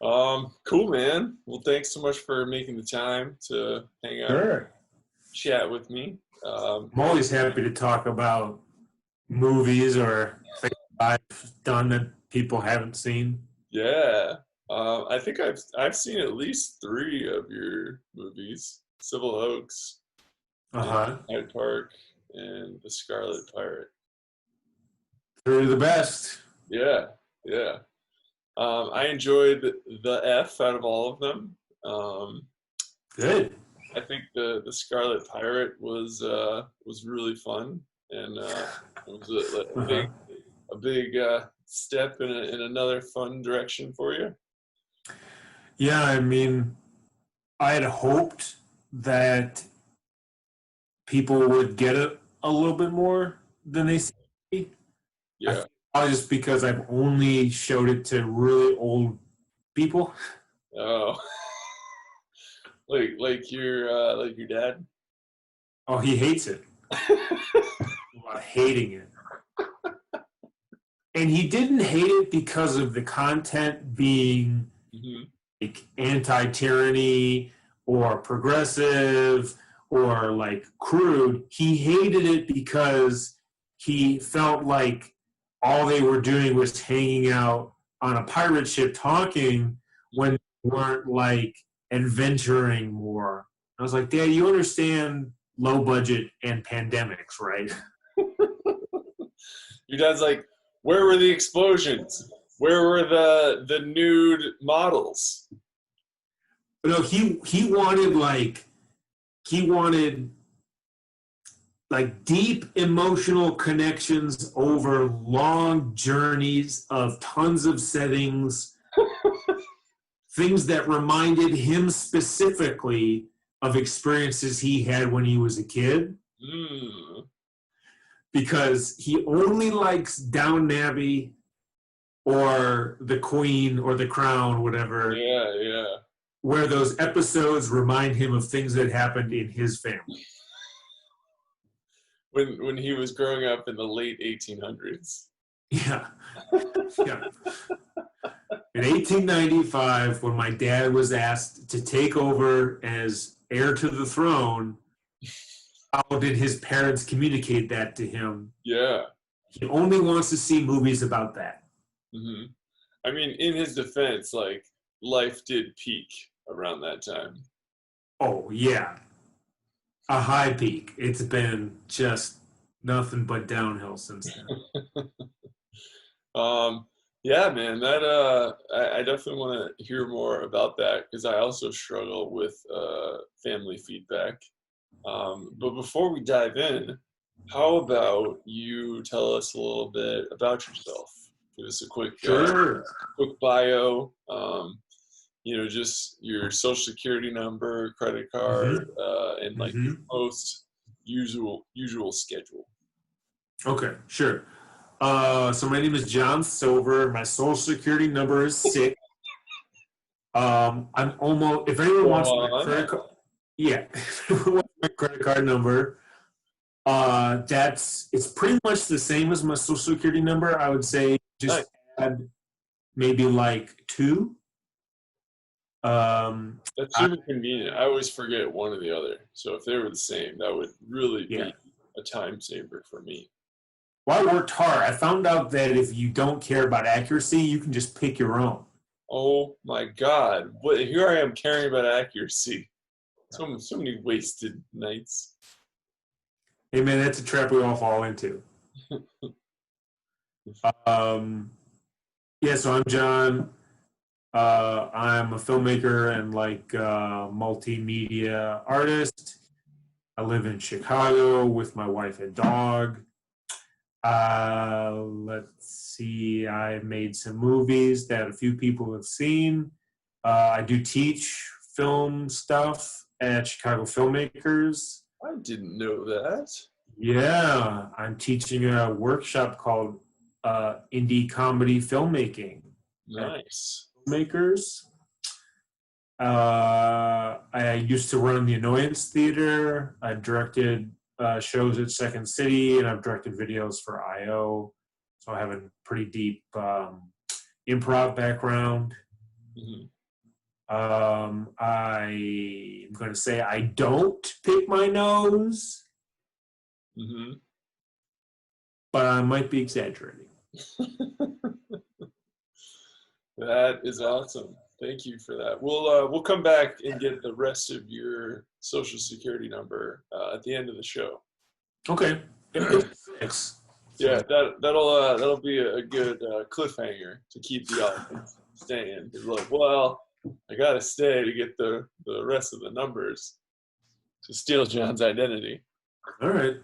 Cool, man. Well, thanks so much for making the time to hang out, Sure. chat with me. I'm always happy to talk about movies or things I've done that people haven't seen. Yeah. I think I've seen at least three of your movies: Civil Hoax, and Uh-huh. Hyde Park, and The Scarlet Pirate. They're the best. Yeah, yeah. I enjoyed the F out of all of them. Um, Good. I think the Scarlet Pirate was really fun, and it was a Uh-huh. big step in another fun direction for you. Yeah, I mean, I had hoped that people would get it a little bit more than they see. I Yeah. think probably just because I've only showed it to really old people. Oh, like your dad. Oh, he hates it. About hating it. And he didn't hate it because of the content being Hmm. like anti-tyranny or progressive or like crude. He hated it because he felt like all they were doing was hanging out on a pirate ship talking when they weren't like adventuring more. I was like, Dad, you understand low budget and pandemics, right? Your dad's like, where were the explosions? Where were the nude models? But no, he wanted like deep emotional connections over long journeys of tons of settings, things that reminded him specifically of experiences he had when he was a kid, Mm. because he only likes Down Abbey or The Queen or The Crown, whatever, Yeah, yeah. where those episodes remind him of things that happened in his family. When he was growing up in the late 1800s. Yeah. Yeah. In 1895, when my dad was asked to take over as heir to the throne, how did his parents communicate that to him? Yeah. He only wants to see movies about that. Hmm. I mean, in his defense, like life did peak around that time. Oh, yeah. A high peak. It's been just nothing but downhill since then. Um, yeah, man, that I definitely want to hear more about that because I also struggle with family feedback. But before we dive in, how about you tell us a little bit about yourself? Give us a Sure. quick bio. Just your social security number, credit card, Mm-hmm. and like your Mm-hmm. most usual schedule. Okay, sure. So my name is Jon Silver. My social security number is 6. I'm almost, if anyone Go wants my on. credit card, yeah, if anyone wants my credit card number, it's pretty much the same as my social security number. I would say Nice. just add maybe like 2. Um, That's I, super convenient. I always forget one or the other. So if they were the same, that would really yeah. be a time saver for me. Well, I worked hard. I found out that if you don't care about accuracy, you can just pick your own. Oh my God. Here I am caring about accuracy. So many wasted nights. Hey man, that's a trap we all fall into. Um, yeah, so I'm John. I'm a filmmaker and like multimedia artist. I live in Chicago with my wife and dog. Let's see, I made some movies that a few people have seen. I do teach film stuff at Chicago Filmmakers. I didn't know that. Yeah, I'm teaching a workshop called Indie Comedy Filmmaking at Nice. Filmmakers. I used to run the Annoyance Theater. I directed shows at Second City, and I've directed videos for IO. So I have a pretty deep improv background. Mm-hmm. I'm going to say I don't pick my nose, Mm-hmm. but I might be exaggerating. That is awesome. Thank you for that. We'll come back and get the rest of your social security number at the end of the show. Okay. Six. Yeah, that'll be a good cliffhanger to keep the audience staying. It's like, well, I gotta stay to get the rest of the numbers to steal John's identity. All right.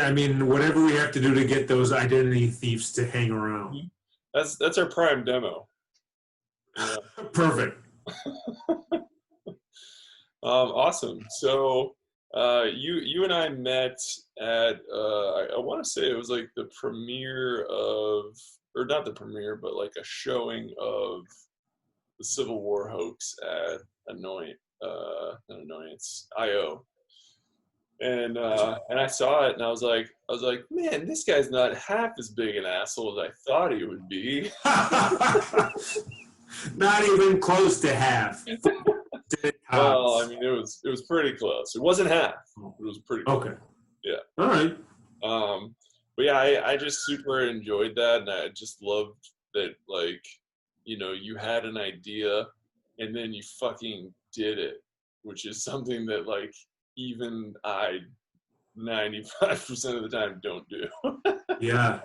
I mean, whatever we have to do to get those identity thieves to hang around. That's our prime demo. Yeah. Perfect. Awesome. So you and I met at I want to say it was like the premiere of, or not the premiere, but like a showing of the Civil War hoax at Annoyance IO. And I saw it and I was like, man, this guy's not half as big an asshole as I thought he would be. Not even close to half. Well, I mean, it was pretty close. It wasn't half. It was pretty close. Okay. Yeah. All right. But yeah, I just super enjoyed that, and I just loved that, like, you know, you had an idea and then you fucking did it, which is something that, like, even I 95% of the time don't do. Yeah.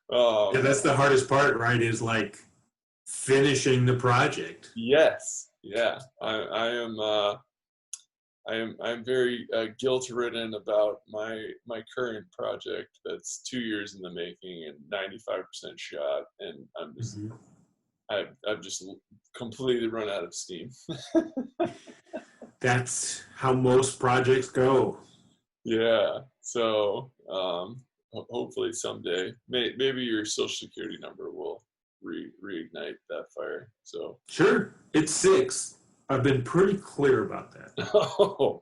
Yeah, that's the hardest part, right? Is like finishing the project. Yes. Yeah. I'm very guilt-ridden about my current project that's 2 years in the making and 95% shot, and I'm just I've just completely run out of steam. That's how most projects go. Yeah. So hopefully someday, maybe your social security number will reignite that fire. So Sure, it's 6. I've been pretty clear about that. oh,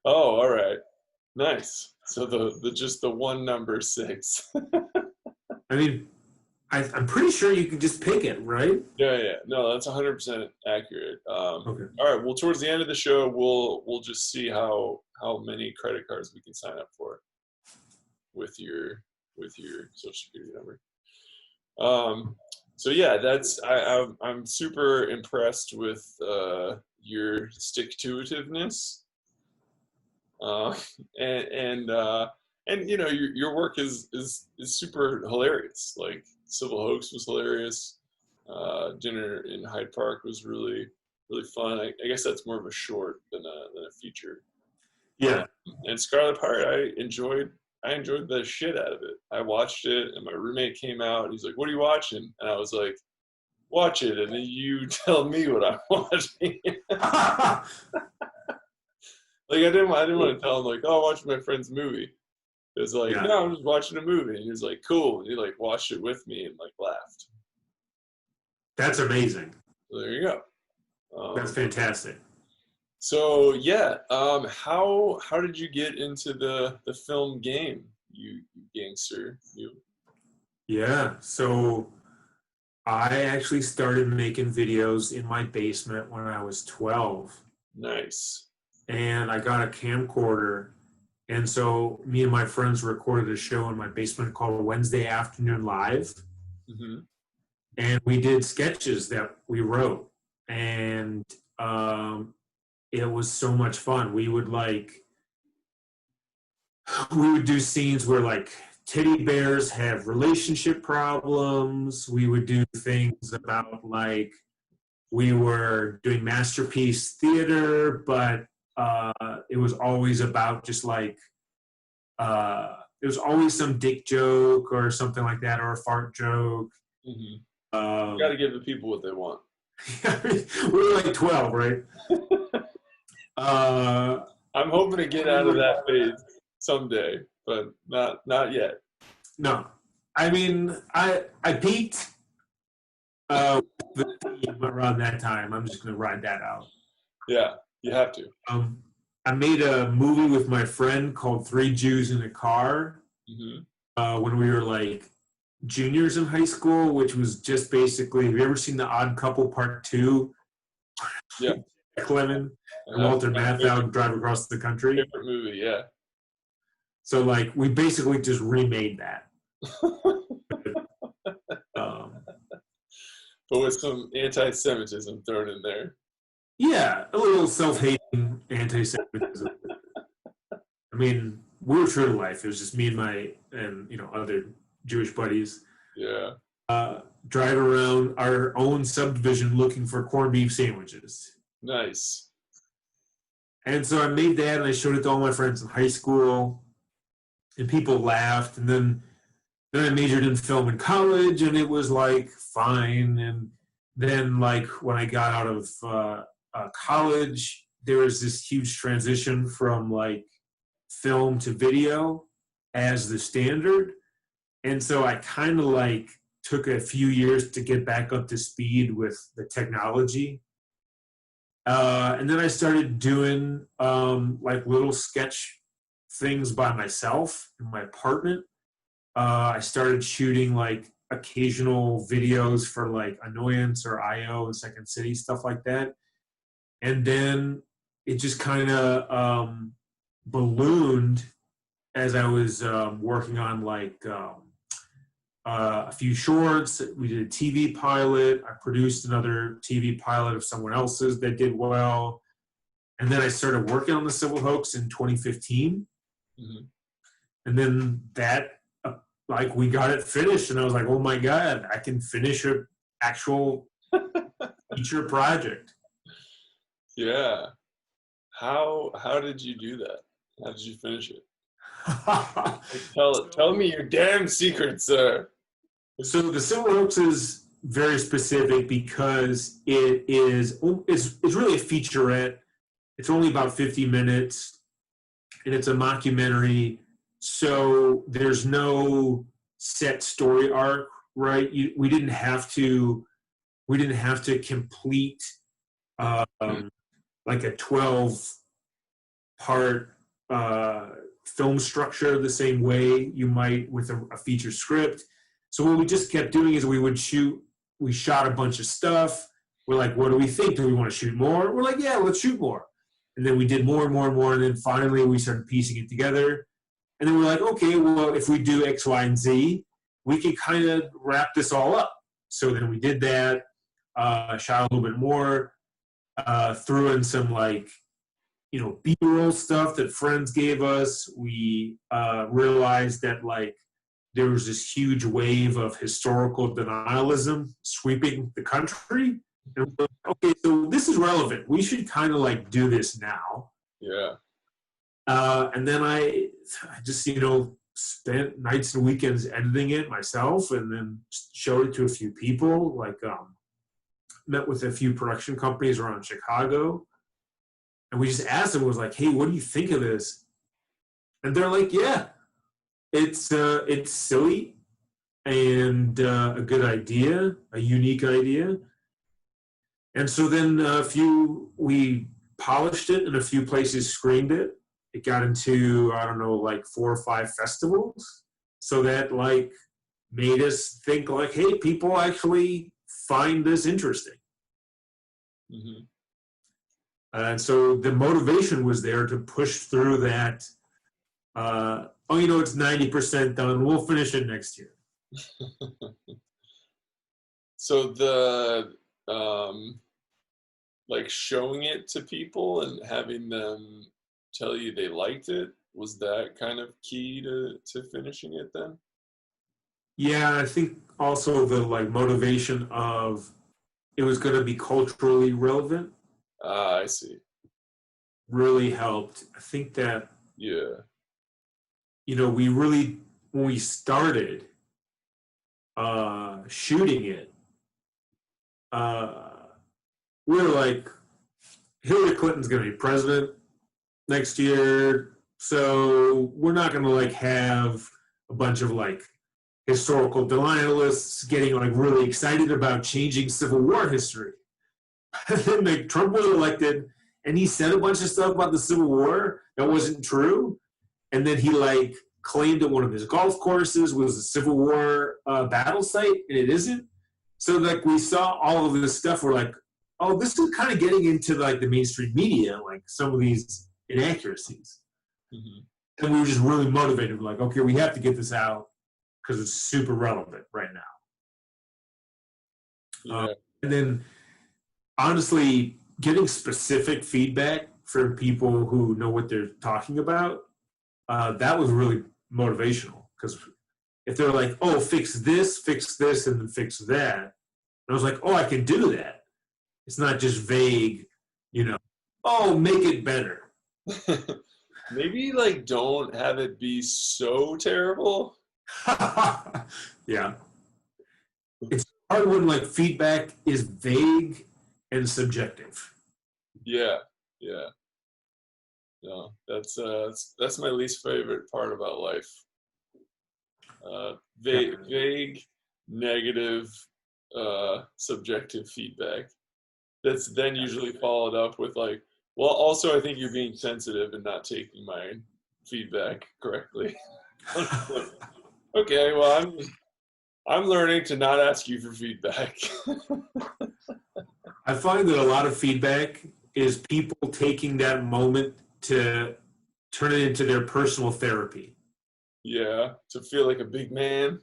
all right, nice. So the just the one number 6. I mean, I'm pretty sure you can just pick it, right? Yeah. No, that's 100% accurate. Okay. All right. Well, towards the end of the show, we'll just see how many credit cards we can sign up for with your social security number. So yeah, I'm super impressed with your stick-to-itiveness, and you know your work is super hilarious. Like Civil Hoax was hilarious. Dinner in Hyde Park was really fun. I guess that's more of a short than a feature. Yeah. And Scarlet Pirate, I enjoyed the shit out of it. I watched it, and my roommate came out, and he's like, "What are you watching?" And I was like, "Watch it, and then you tell me what I'm watching." Like I didn't want to tell him like, "Oh, I'm watching my friend's movie." It was like, Yeah. "No, I'm just watching a movie." And he was like, "Cool." And he like watched it with me and like laughed. That's amazing. So there you go. That's fantastic. So yeah, how did you get into the film game, you gangster? Yeah. So I actually started making videos in my basement when I was 12. Nice. And I got a camcorder. And so me and my friends recorded a show in my basement called Wednesday Afternoon Live. Mm-hmm. And we did sketches that we wrote. And it was so much fun. We would do scenes where like teddy bears have relationship problems. We would do things about like we were doing masterpiece theater, but it was always about just like it was always some dick joke or something like that, or a fart joke. Mm-hmm. You got to give the people what they want. We were like 12, right? I'm hoping to get out of that phase someday, but not yet. No, I mean I peaked the theme around that time. I'm just gonna ride that out. Yeah, you have to. I made a movie with my friend called Three Jews in a Car Mm-hmm. when we were like juniors in high school, which was just basically, have you ever seen The Odd Couple Part 2? Yeah. Clement and Uh, Walter Matthau drive across the country. favorite movie, yeah. So like we basically just remade that. um, But with some anti-Semitism thrown in there. yeah, a little self-hating anti-Semitism. I mean, we were true to life. It was just me and other Jewish buddies. Yeah. Drive around our own subdivision looking for corned beef sandwiches. Nice. And so I made that and I showed it to all my friends in high school, and people laughed. And then I majored in film in college, and it was like fine. And then like when I got out of college, there was this huge transition from like film to video as the standard. And so I kind of like took a few years to get back up to speed with the technology. And then I started doing like little sketch things by myself in my apartment. I started shooting like occasional videos for like Annoyance or IO and Second City, stuff like that. And then it just kind of ballooned as I was working on like a few shorts. We did a TV pilot. I produced another TV pilot of someone else's that did well. And then I started working on the Civil Hoax in 2015. Mm-hmm. And then that, like, we got it finished. And I was like, oh my God, I can finish an actual feature project. Yeah. How did you do that? How did you finish it? Tell me your damn secrets, sir. So the Civil Hoax is very specific because it's really a featurette. It's only about 50 minutes, and it's a mockumentary. So there's no set story arc, right? We didn't have to complete like a 12-part film structure the same way you might with a feature script. So what we just kept doing is we shot a bunch of stuff. We're like, what do we think? Do we want to shoot more? We're like, yeah, let's shoot more. And then we did more and more and more. And then finally we started piecing it together. And then we're like, okay, well, if we do X, Y, and Z, we can kind of wrap this all up. So then we did that, shot a little bit more, threw in some like, B-roll stuff that friends gave us. We realized that like there was this huge wave of historical denialism sweeping the country. And we're like, okay, so this is relevant. We should kind of like do this now. Yeah. And then I just, spent nights and weekends editing it myself, and then showed it to a few people, like met with a few production companies around Chicago. And we just asked them, was like, hey, what do you think of this? And they're like, yeah, it's silly and a good idea, a unique idea. And so then we polished it, and a few places screened it. It got into, I don't know, like 4 or 5 festivals. So that like made us think like, hey, people actually find this interesting. Mm-hmm. And so the motivation was there to push through that. It's 90% done. We'll finish it next year. So the like showing it to people and having them tell you they liked it, was that kind of key to finishing it then? Yeah, I think also the like motivation of it was going to be culturally relevant. I see. Really helped. I think that, yeah, we really, when we started shooting it, we were like, Hillary Clinton's going to be president next year, so we're not going to like have a bunch of like historical denialists getting like really excited about changing Civil War history. And then like Trump was elected, and he said a bunch of stuff about the Civil War that wasn't true, and then he like claimed that one of his golf courses was a Civil War battle site, and it isn't. So like we saw all of this stuff, we're like, oh, this is kind of getting into like the mainstream media, like some of these inaccuracies. Mm-hmm. And we were just really motivated. We're like, okay, we have to get this out because it's super relevant right now. Yeah. And then, honestly, getting specific feedback from people who know what they're talking about, that was really motivational. Because if they're like, oh, fix this, and then fix that, and I was like, oh, I can do that. It's not just vague, oh, make it better. Maybe, like, don't have it be so terrible. Yeah. It's hard when, like, feedback is vague and subjective. Yeah. No, that's my least favorite part about life. Vague, negative, subjective feedback. That's then usually followed up with like, well, also I think you're being sensitive and not taking my feedback correctly. Okay, well I'm learning to not ask you for feedback. I find that a lot of feedback is people taking that moment to turn it into their personal therapy. Yeah, to feel like a big man.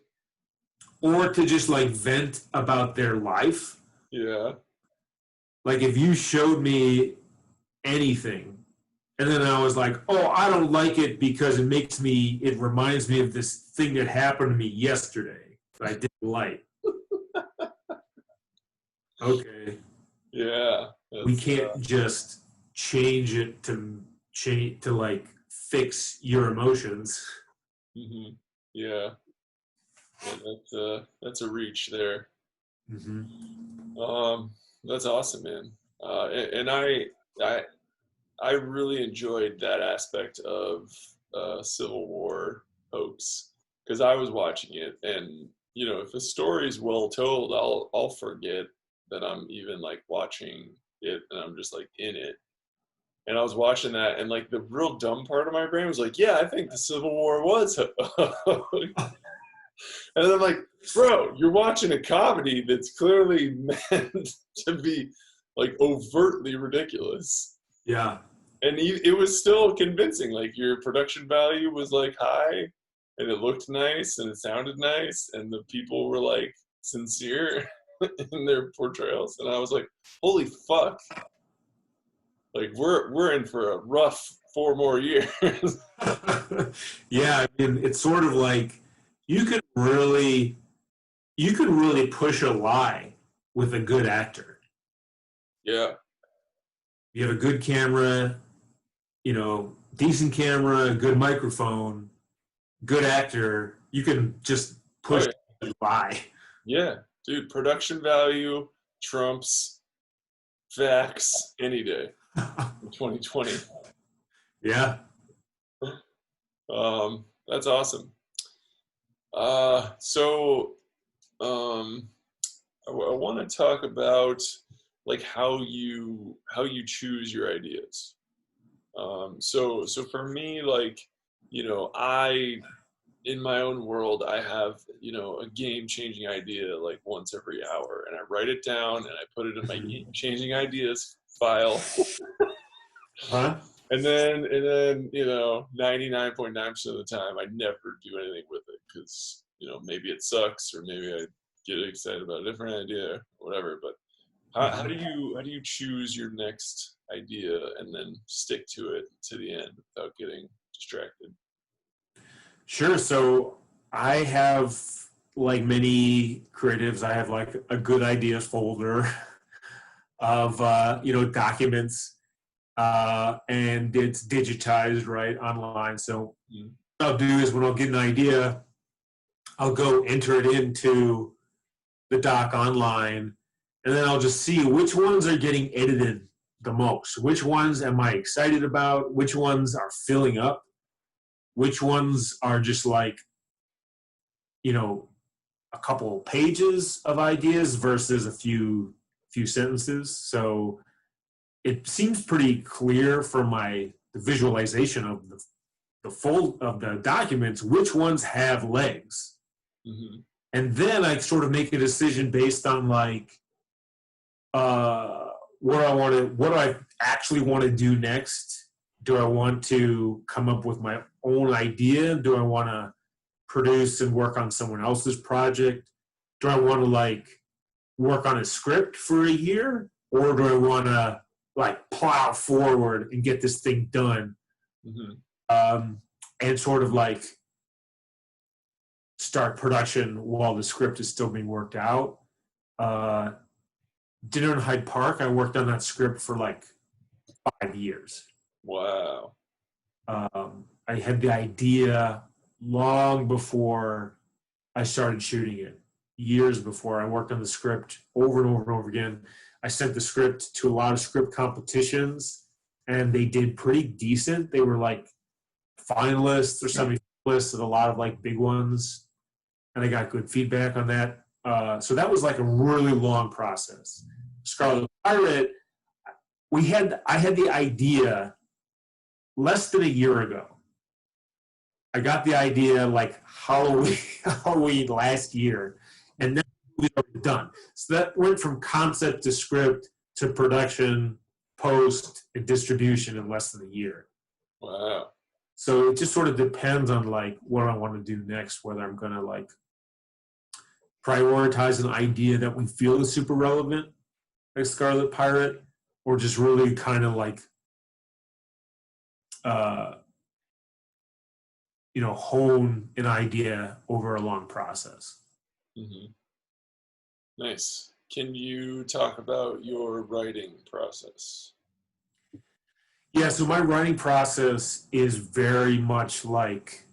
Or to just like vent about their life. Yeah. Like if you showed me anything and then I was like, oh, I don't like it because it reminds me of this thing that happened to me yesterday that I didn't like. Okay. Yeah. We can't just change it to like fix your emotions. Mm-hmm. Yeah. That's a reach there. Mm-hmm. That's awesome, man. And I really enjoyed that aspect of Civil War Hoax because I was watching it, and if a story is well told, I'll forget that I'm even like watching it, and I'm just like in it. And I was watching that, and like the real dumb part of my brain was like, yeah, I think the Civil War was and I'm like, bro, you're watching a comedy that's clearly meant to be like overtly ridiculous. Yeah. And it was still convincing. Like your production value was like high, and it looked nice, and it sounded nice, and the people were like sincere in their portrayals. And I was like, holy fuck! Like we're in for a rough 4 more years. Yeah, I mean, it's sort of like you could really push a lie with a good actor. Yeah. You have a good camera, decent camera, good microphone, good actor. You can just push a lie. Yeah, dude, production value trumps facts any day in 2020. Yeah. That's awesome. So I want to talk about like how you choose your ideas. So for me, like, in my own world, I have, a game-changing idea like once every hour, and I write it down and I put it in my game-changing ideas file. Huh? And then 99.9% of the time, I never do anything with it because, maybe it sucks, or maybe I get excited about a different idea or whatever. But how do you choose your next idea and then stick to it to the end without getting distracted? Sure. So I have, like many creatives, I have like a good ideas folder of documents, and it's digitized right online. So what I'll do is when I'll get an idea, I'll go enter it into the doc online, and then I'll just see which ones are getting edited the most. Which ones am I excited about? Which ones are filling up? Which ones are just like, a couple pages of ideas versus a few sentences. So it seems pretty clear from the visualization of the documents, which ones have legs. Mm-hmm. And then I sort of make a decision based on like what do I actually want to do next? Do I want to come up with my own idea? Do I want to produce and work on someone else's project? Do I want to like work on a script for a year, or do I want to like plow forward and get this thing done? Mm-hmm. And sort of like start production while the script is still being worked out. Dinner in Hyde Park, I worked on that script for like 5 years. Wow. I had the idea long before I started shooting it. Years before. I worked on the script over and over and over again. I sent the script to a lot of script competitions, and they did pretty decent. They were like finalists or semi-finalists at a lot of like big ones, and I got good feedback on that. So that was like a really long process. Scarlet Pirate, I had the idea less than a year ago. I got the idea like Halloween last year, and then we were done. So that went from concept to script to production, post, and distribution in less than a year. Wow. So it just sort of depends on like what I want to do next, whether I'm going to like prioritize an idea that we feel is super relevant, like Scarlet Pirate, or just really kind of like, hone an idea over a long process. Mm-hmm. Nice. Can you talk about your writing process? Yeah, so my writing process is very much like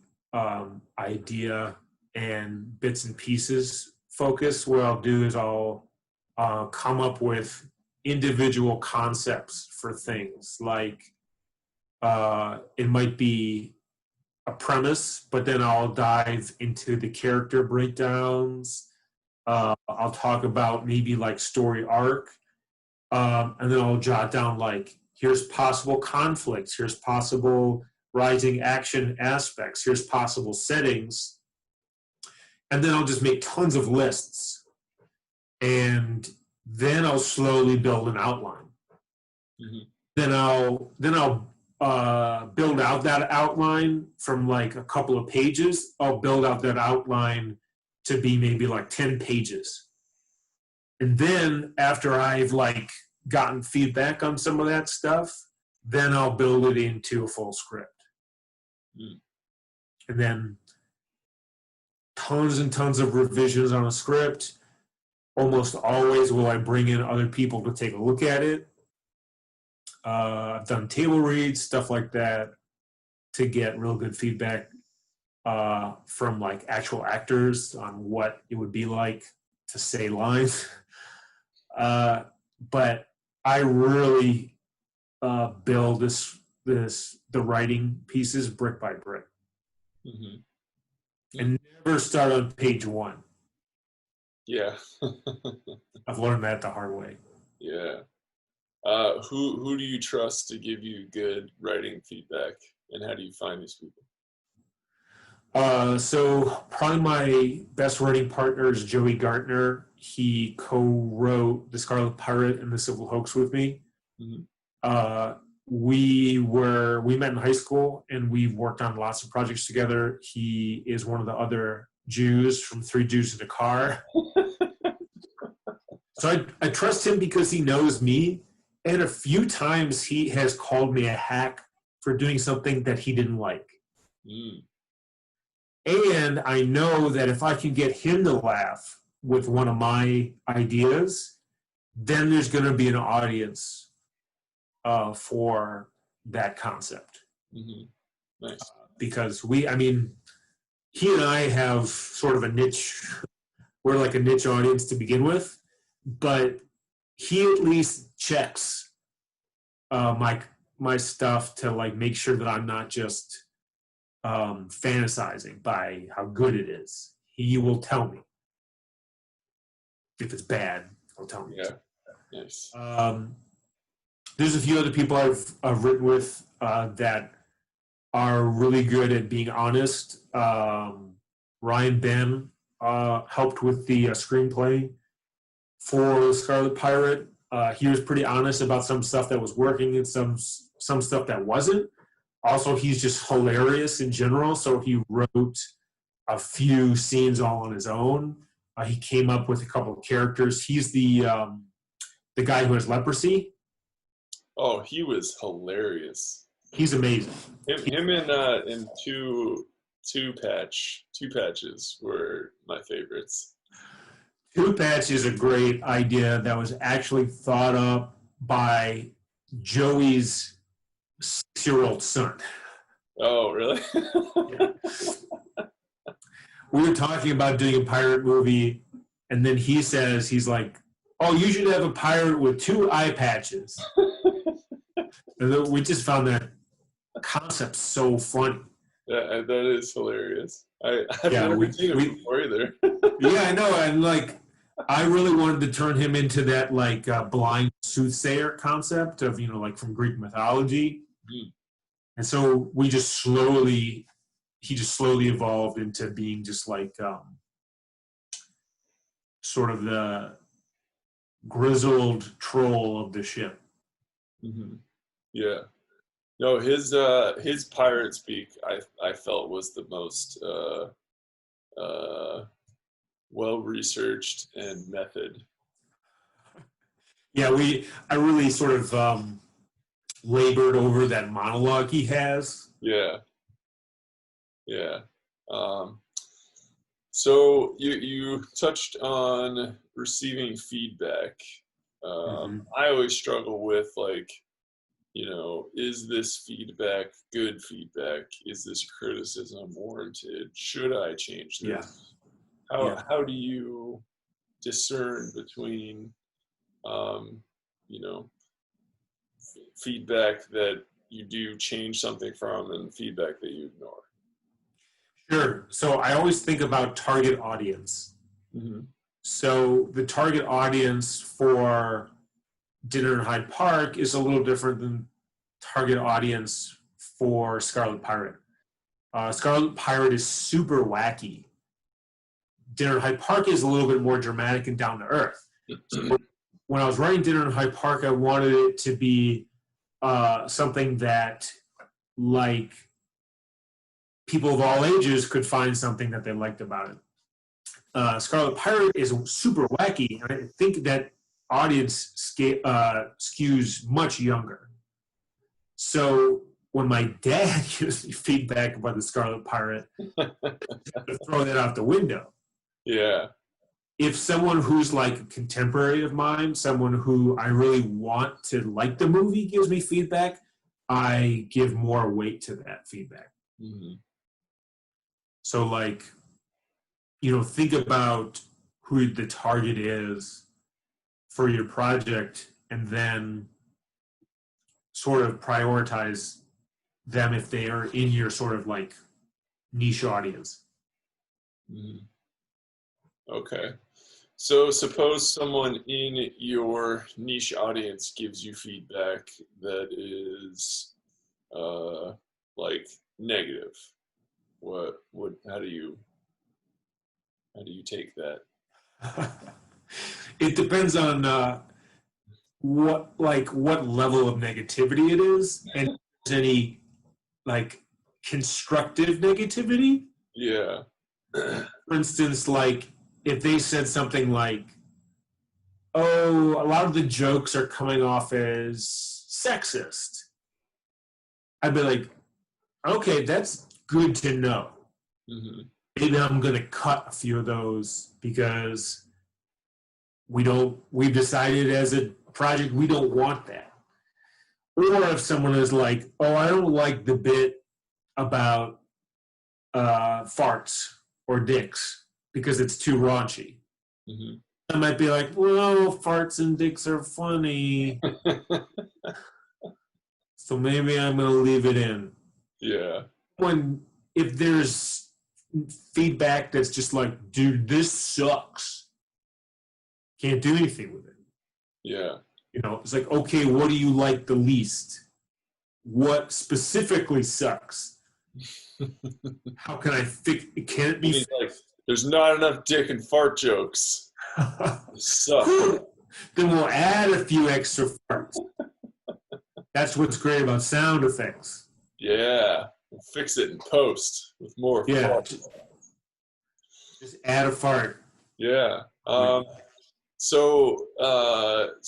idea and bits and pieces focus. What I'll do is I'll come up with individual concepts for things. Like it might be a premise, but then I'll dive into the character breakdowns. I'll talk about maybe like story arc, and then I'll jot down like, here's possible conflicts, here's possible rising action aspects, here's possible settings, and then I'll just make tons of lists, and then I'll slowly build an outline. Mm-hmm. Then I'll build out that outline from like a couple of pages. I'll build out that outline to be maybe like 10 pages. And then after I've like gotten feedback on some of that stuff, then I'll build it into a full script. Mm. And then tons and tons of revisions on a script. Almost always will I bring in other people to take a look at it. I've done table reads, stuff like that, to get real good feedback from like actual actors on what it would be like to say lines. But I really build the writing pieces brick by brick. Mm-hmm. And never start on page one. Yeah. I've learned that the hard way. Yeah. Who do you trust to give you good writing feedback, and how do you find these people? So probably my best writing partner is Joey Gartner. He co-wrote The Scarlet Pirate and The Civil Hoax with me. Mm-hmm. We met in high school, and we've worked on lots of projects together. He is one of the other Jews from Three Jews in a Car. So I trust him because he knows me. And a few times he has called me a hack for doing something that he didn't like. Mm. And I know that if I can get him to laugh with one of my ideas, then there's going to be an audience for that concept. Mm-hmm. Nice. Because he and I have sort of a niche. We're like a niche audience to begin with, but he at least checks my stuff to like make sure that I'm not just fantasizing by how good it is. He will tell me if it's bad. He'll tell me. Yeah. Nice. There's a few other people I've written with that are really good at being honest. Ryan Ben helped with the screenplay for Scarlet Pirate. He was pretty honest about some stuff that was working and some stuff that wasn't. Also, he's just hilarious in general, so he wrote a few scenes all on his own. He came up with a couple of characters. He's the guy who has leprosy. Oh, he was hilarious. He's amazing. Him in two patches were my favorites. Two Patch is a great idea that was actually thought up by Joey's 6-year-old son. Oh, really? Yeah. We were talking about doing a pirate movie, and then he says, he's like, oh, you should have a pirate with 2 eye patches. And then we just found that concept so funny. Yeah, that is hilarious. I've never seen it before either. Yeah, I know. And like, I really wanted to turn him into that like blind soothsayer concept of, like from Greek mythology. Mm. And so he just slowly evolved into being just like sort of the grizzled troll of the ship. Mm-hmm. Yeah. No, his pirate speak I felt was the most well researched and method. Yeah, I really sort of labored over that monologue he has. Yeah. Yeah. So you touched on receiving feedback. I always struggle with like, is this feedback good feedback? Is this criticism warranted? Should I change this? Yeah. How do you discern between, feedback that you do change something from and feedback that you ignore? Sure. So I always think about target audience. Mm-hmm. So the target audience for Dinner in Hyde Park is a little different than target audience for Scarlet Pirate. Scarlet Pirate is super wacky. Dinner in Hyde Park is a little bit more dramatic and down to earth. So when I was writing Dinner in Hyde Park, I wanted it to be something that, like, people of all ages could find something that they liked about it. Scarlet Pirate is super wacky, and I think that audience skews much younger. So when my dad gives me feedback about the Scarlet Pirate, I throw that out the window. Yeah. If someone who's like a contemporary of mine, someone who I really want to like the movie gives me feedback, I give more weight to that feedback. Mm-hmm. So like, think about who the target is for your project and then sort of prioritize them if they are in your sort of like niche audience. Mm-hmm. Okay. So suppose someone in your niche audience gives you feedback that is like negative. How do you take that? It depends on what level of negativity it is, and if there's any like constructive negativity. Yeah. For instance, like if they said something like, oh, a lot of the jokes are coming off as sexist, I'd be like, okay, that's good to know. Mm-hmm. Maybe I'm going to cut a few of those because we've decided as a project we don't want that. Or if someone is like, oh, I don't like the bit about farts or dicks because it's too raunchy. Mm-hmm. I might be like, well, farts and dicks are funny. So maybe I'm going to leave it in. Yeah. If there's feedback that's just like, dude, this sucks, can't do anything with it. Yeah. It's like, okay, what do you like the least? What specifically sucks? How can I fix it? Can it be He's like, there's not enough dick and fart jokes. So then we'll add a few extra farts. That's what's great about sound effects. yeah, we'll fix it in post with more fart. Just add a fart. Yeah. So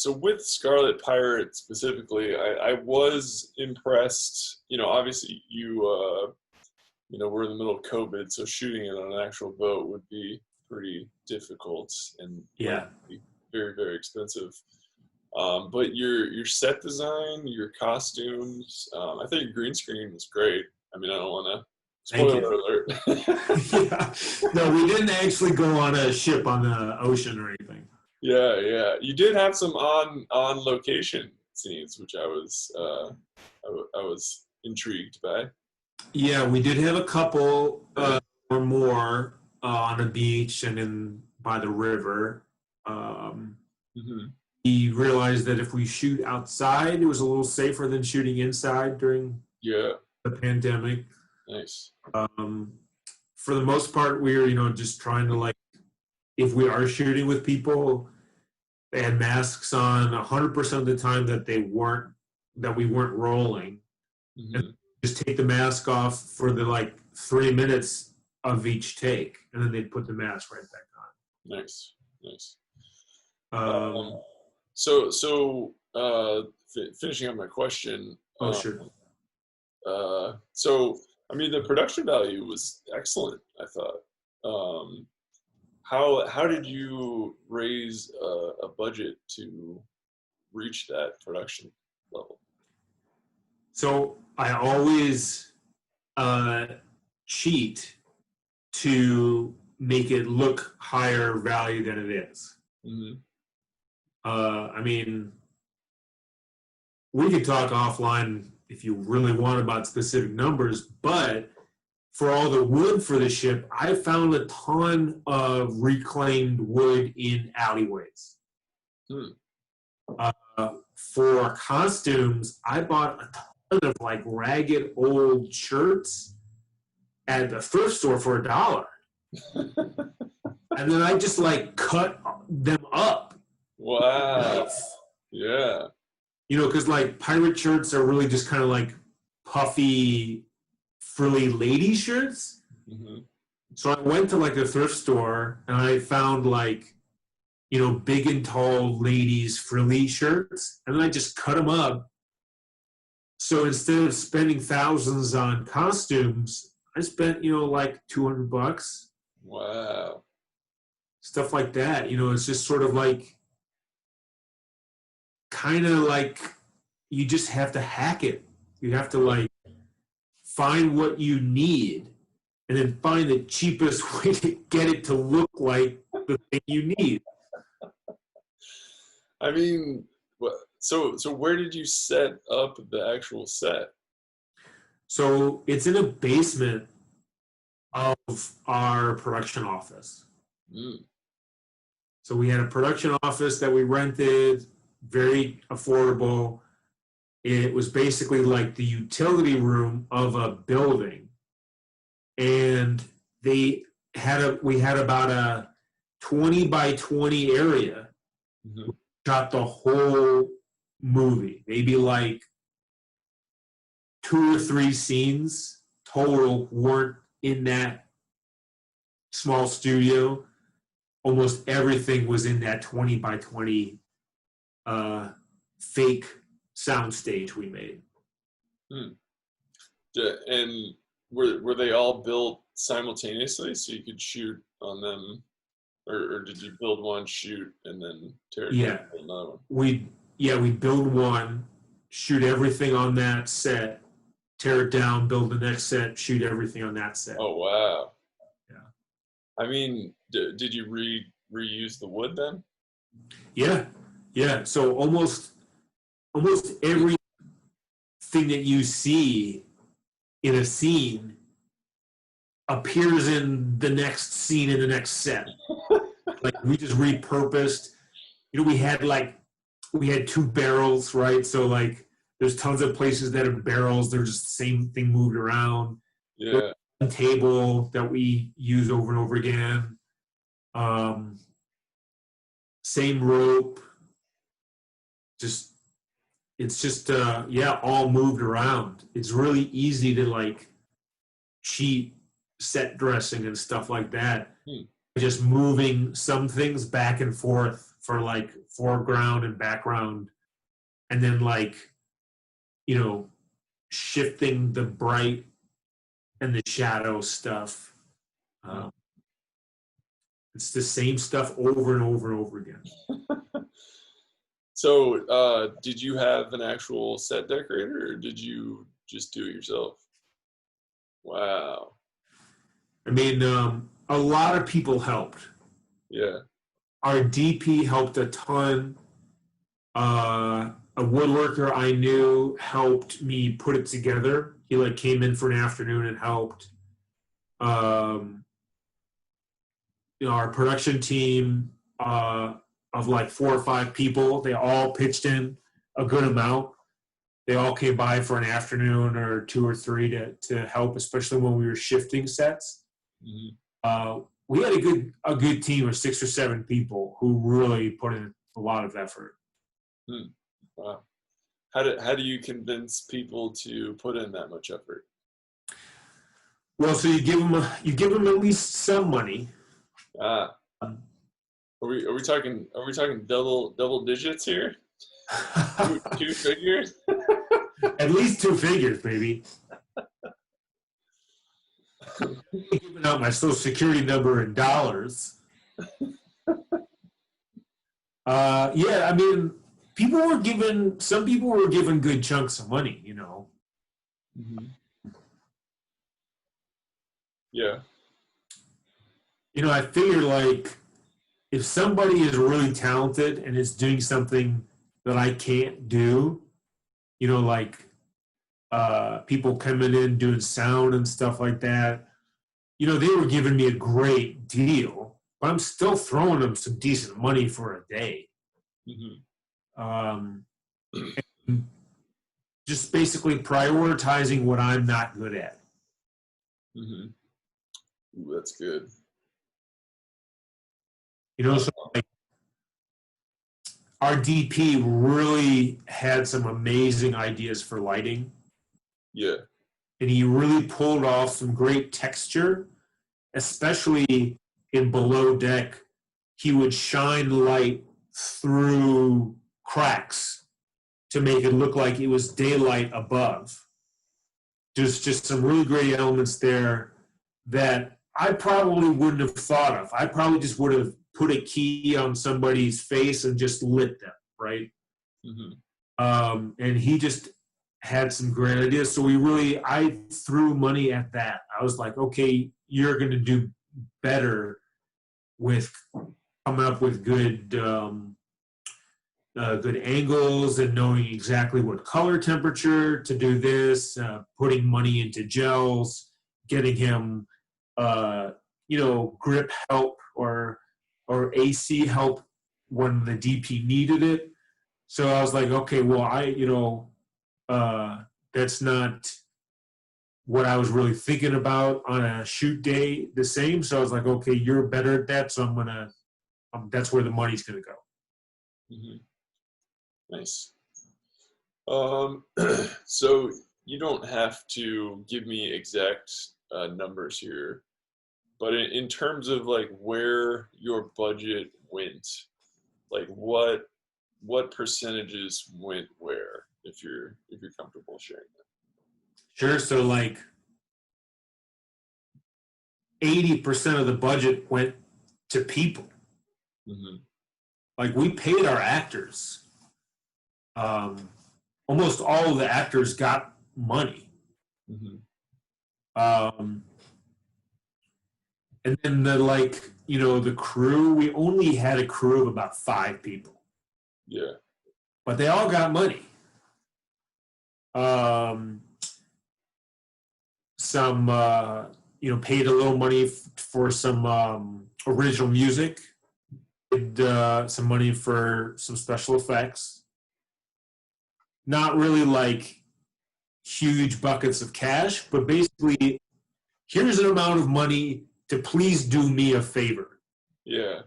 with Scarlet Pirate specifically, I was impressed. You know, obviously you know, we're in the middle of COVID, so shooting it on an actual boat would be pretty difficult and be very, very expensive. But your set design, your costumes, I think your green screen was great. I mean, I don't want to spoiler alert. Yeah. No, we didn't actually go on a ship on the ocean or anything. Yeah. You did have some on location scenes, which I was intrigued by. Yeah, we did have a couple or more on a beach and by the river. We realized that if we shoot outside, it was a little safer than shooting inside during the pandemic. Nice. For the most part, we were, just trying to, like, if we are shooting with people, they had masks on 100% of the time that we weren't rolling. And just take the mask off for the 3 minutes of each take, and then they'd put the mask right back on. Nice. Finishing up my question. Sure. So, I mean, the production value was excellent, I thought. How did you raise a budget to reach that production level? So I always cheat to make it look higher value than it is. I mean, we could talk offline if you really want about specific numbers, but for all the wood for the ship, I found a ton of reclaimed wood in alleyways. For costumes, I bought a ton of ragged old shirts at the thrift store for $1. And then I just cut them up. Wow. Yeah. Because pirate shirts are really just kind of puffy, frilly lady shirts. So I went to the thrift store and I found big and tall ladies frilly shirts, and then I just cut them up. So instead of spending thousands on costumes, I spent $200. Wow. Stuff like that. It's just sort of you just have to hack it. You have to find what you need and then find the cheapest way to get it to look like the thing you need. I mean, so where did you set up the actual set? So it's in a basement of our production office. So we had a production office that we rented, very affordable. It was basically like the utility room of a building. And we had about a 20 by 20 area. Shot the whole movie. Maybe 2 or 3 scenes total weren't in that small studio. Almost everything was in that 20 by 20 fake soundstage we made. And were they all built simultaneously so you could shoot on them, or did you build one, shoot, and then tear it down, build another one? We build one, shoot everything on that set, tear it down, build the next set, shoot everything on that set. Oh wow! Yeah. I mean, did you reuse the wood then? Yeah. So almost everything that you see in a scene appears in the next scene in the next set. We just repurposed. We had 2 barrels, right? So there's tons of places that have barrels. They're just the same thing moved around. Yeah. Table that we use over and over again. Same rope. It's just all moved around. It's really easy to like cheat set dressing and stuff like that. Just moving some things back and forth for like foreground and background, and then like, shifting the bright and the shadow stuff. It's the same stuff over and over and over again. So, did you have an actual set decorator, or did you just do it yourself? Wow. I mean, a lot of people helped. Yeah. Our DP helped a ton. A woodworker I knew helped me put it together. He like came in for an afternoon and helped. Our production team of like 4 or 5 people, they all pitched in a good amount. They all came by for an afternoon or 2 or 3 to help, especially when we were shifting sets. We had a good team of 6 or 7 people who really put in a lot of effort. Wow. How do you convince people to put in that much effort? Well, so you give them at least some money. Are we talking double digits here? two figures? At least 2 figures, baby. Giving out my social security number in dollars. I mean, some people were given good chunks of money, Yeah. I figure like if somebody is really talented and is doing something that I can't do, like people coming in doing sound and stuff like that, they were giving me a great deal, but I'm still throwing them some decent money for a day. Just basically prioritizing what I'm not good at. Ooh, that's good. So like, our DP really had some amazing ideas for lighting. Yeah. And he really pulled off some great texture, especially in below deck. He would shine light through cracks to make it look like it was daylight above. There's just some really great elements there that I probably wouldn't have thought of. I probably just would have put a key on somebody's face and just lit them, right? And he just had some great ideas. So I threw money at that. I was like, okay, you're going to do better with coming up with good angles and knowing exactly what color temperature to do this, putting money into gels, getting him, grip help or AC help when the DP needed it. So I was like, okay, well, that's not what I was really thinking about on a shoot day the same. So I was like, okay, you're better at that. So that's where the money's going to go. Nice. So you don't have to give me exact numbers here, but in terms of like where your budget went, like what percentages went where, if you're comfortable sharing that. Sure. So like 80% of the budget went to people. Like we paid our actors. Almost all of the actors got money. And then the crew, we only had a crew of about 5 people. Yeah. But they all got money. Some, paid a little money for some original music, paid some money for some special effects. Not really like huge buckets of cash, but basically here's an amount of money to please do me a favor. Yeah.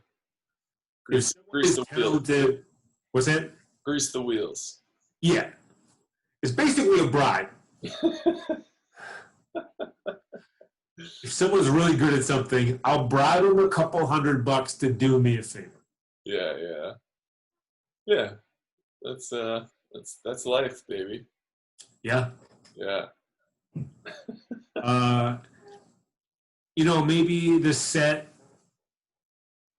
If someone is talented, what's that? Grease the wheels. Yeah. It's basically a bribe. If someone's really good at something, I'll bribe them a couple $100 to do me a favor. Yeah, yeah. Yeah. That's life, baby. Yeah. Yeah. Maybe the set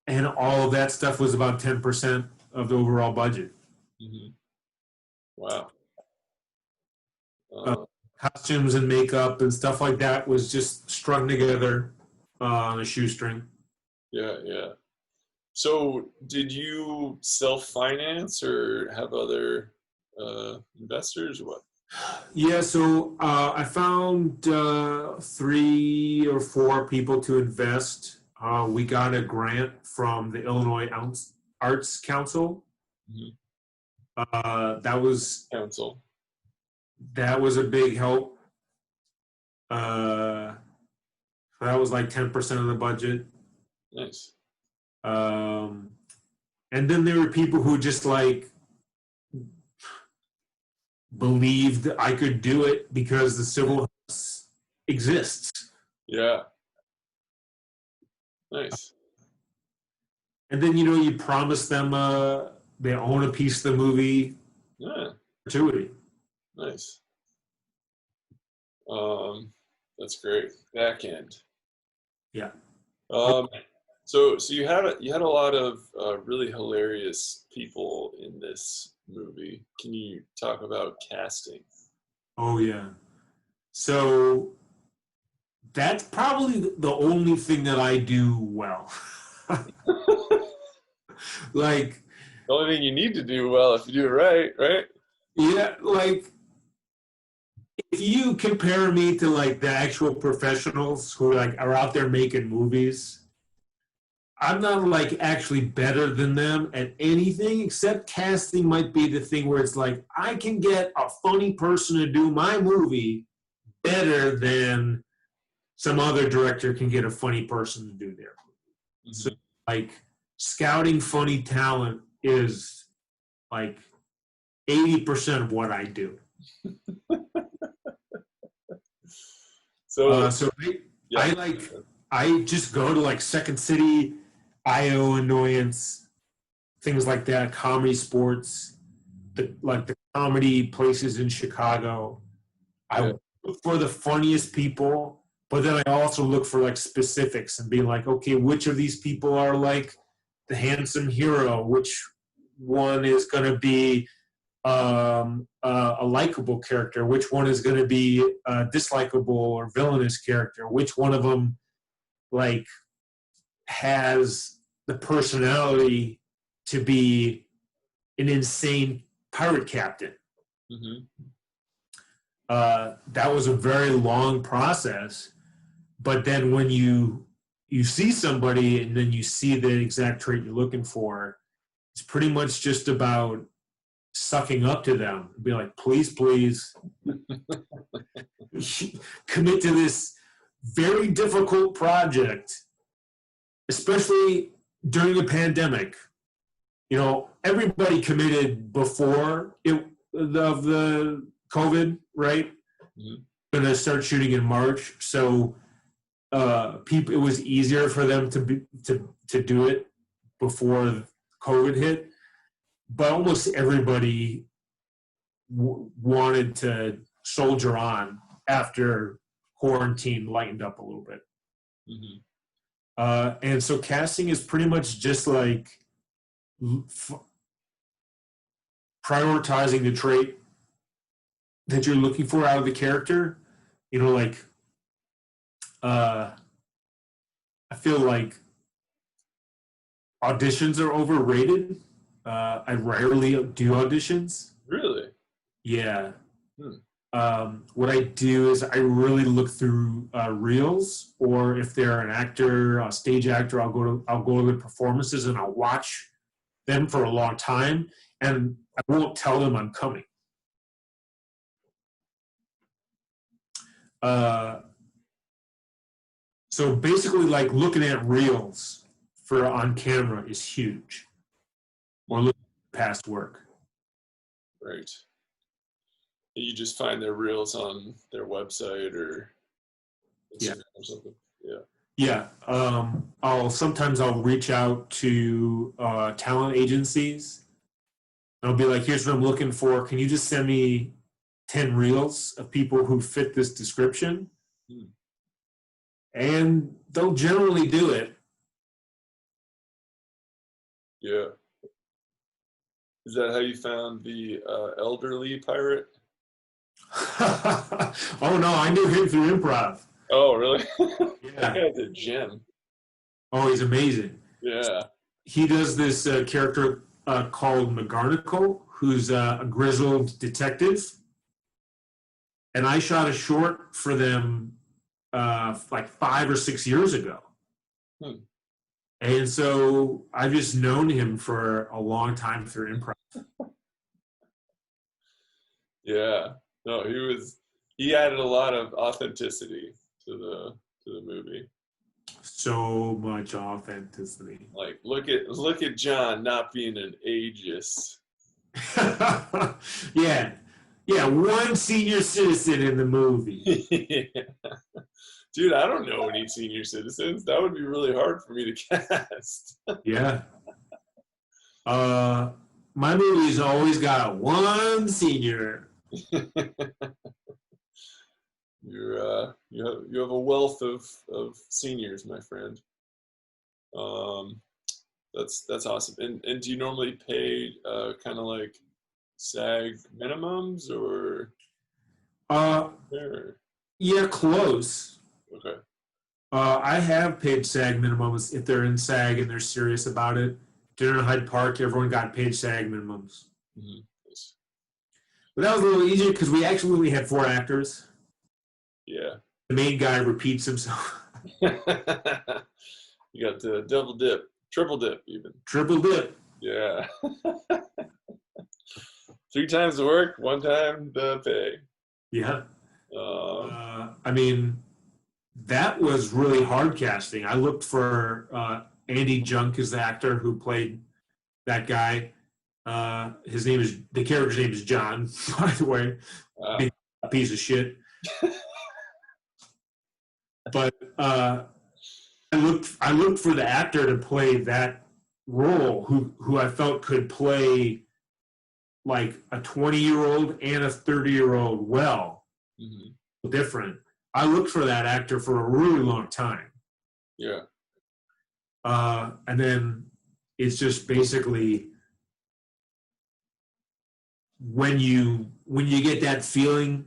and all of that stuff was about 10% of the overall budget. Mm-hmm. Wow. Costumes and makeup and stuff like that was just strung together on a shoestring. Yeah, yeah. So, did you self-finance or have other investors or what? Yeah, so I found 3 or 4 people to invest. We got a grant from the Illinois Arts Council. Mm-hmm. That was a big help. That was like 10% of the budget. Nice. And then there were people who just like believed I could do it because the Civil Hoax exists. Yeah. Nice. And then you promise them they own a piece of the movie. Yeah. Gratuity. Nice. That's great. Back end. Yeah. So you had a lot of really hilarious people in this movie. Can you talk about casting? Oh yeah. So that's probably the only thing that I do well. Like the only thing you need to do well if you do it right? Yeah, like if you compare me to like the actual professionals who like are out there making movies, I'm not like actually better than them at anything except casting might be the thing where it's like I can get a funny person to do my movie better than some other director can get a funny person to do their movie. Mm-hmm. So like scouting funny talent is like 80% of what I do. So I just go to like Second City, IO Annoyance, things like that, comedy sports, the comedy places in Chicago. I look for the funniest people, but then I also look for like specifics and be like, okay, which of these people are like the handsome hero? Which one is going to be a likable character? Which one is going to be a dislikable or villainous character? Which one of them like has the personality to be an insane pirate captain? Mm-hmm. That was a very long process, but then when you see somebody and then you see the exact trait you're looking for, it's pretty much just about sucking up to them and be like, please commit to this very difficult project, especially during a pandemic. Everybody committed before of the COVID, right? Mm-hmm. Going to start shooting in March, so it was easier for them to do it before COVID hit. But almost everybody wanted to soldier on after quarantine lightened up a little bit. Mm-hmm. And so casting is pretty much just like prioritizing the trait that you're looking for out of the character. I feel like auditions are overrated. I rarely do auditions. Really? Yeah. What I do is I really look through reels, or if they're an actor, a stage actor, I'll go to the performances and I'll watch them for a long time, and I won't tell them I'm coming. So basically, like looking at reels for on camera is huge, or looking at past work. Right. You just find their reels on their website or Yeah. Instagram or something. Yeah. Yeah. Sometimes I'll reach out to talent agencies. I'll be like, here's what I'm looking for. Can you just send me 10 reels of people who fit this description? Hmm. And they'll generally do it. Yeah. Is that how you found the elderly pirate? Oh no, I knew him through improv. Oh, really? That Yeah. guy's a gem. Oh, he's amazing. Yeah. He does this character called McGarnacle, who's a grizzled detective. And I shot a short for them like 5 or 6 years ago. Hmm. And so I've just known him for a long time through improv. Yeah. No, he added a lot of authenticity to the movie. So much authenticity. Like look at John not being an ageist. Yeah. Yeah, one senior citizen in the movie. Dude, I don't know any senior citizens. That would be really hard for me to cast. Yeah. My movie's always got one senior. You have a wealth of seniors, my friend. Um, that's awesome. And do you normally pay kind of like SAG minimums or? Uh, Or yeah, close. okay. I have paid SAG minimums if they're in SAG and they're serious about it. Dinner in Hyde Park, everyone got paid SAG minimums. Mm-hmm. Nice. But that was a little easier because we actually only had 4 actors. Yeah. The main guy repeats himself. You got the double dip, triple dip, even. Triple dip. Yeah. 3 times the work, 1 time the pay. Yeah. Um, I mean, that was really hard casting. I looked for Andy Junk as the actor who played that guy. The character's name is John, by the way. Big piece of shit. But I looked for the actor to play that role who I felt could play like a 20-year-old and a 30-year-old well. Mm-hmm. Different. I looked for that actor for a really long time. Yeah. And then it's just basically when you get that feeling,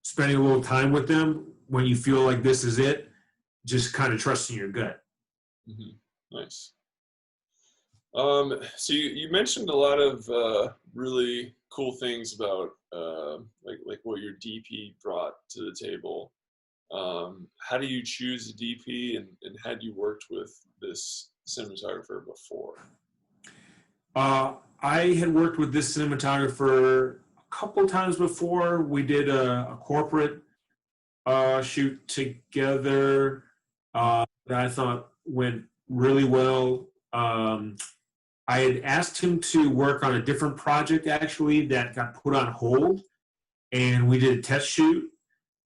spending a little time with them, when you feel like this is it, just kind of trusting your gut. Mm-hmm. Nice. So you mentioned a lot of really cool things about like what your DP brought to the table. How do you choose a DP, and had you worked with this cinematographer before? I had worked with this cinematographer a couple times before. We did a corporate shoot together that I thought went really well. I had asked him to work on a different project, actually, that got put on hold, and we did a test shoot,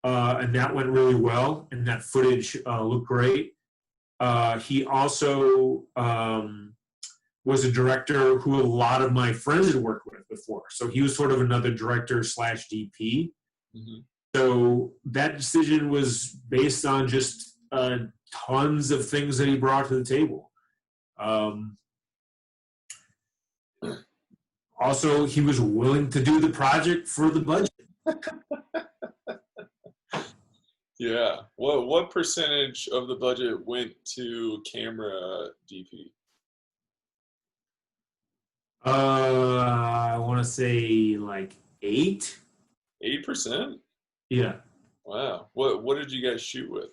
and that went really well, and that footage looked great. He also was a director who a lot of my friends had worked with before, so he was sort of another director / DP. Mm-hmm. So that decision was based on just tons of things that he brought to the table. Also, he was willing to do the project for the budget. Yeah. What percentage of the budget went to camera DP? I want to say like 8. 8%? Yeah. Wow. What did you guys shoot with?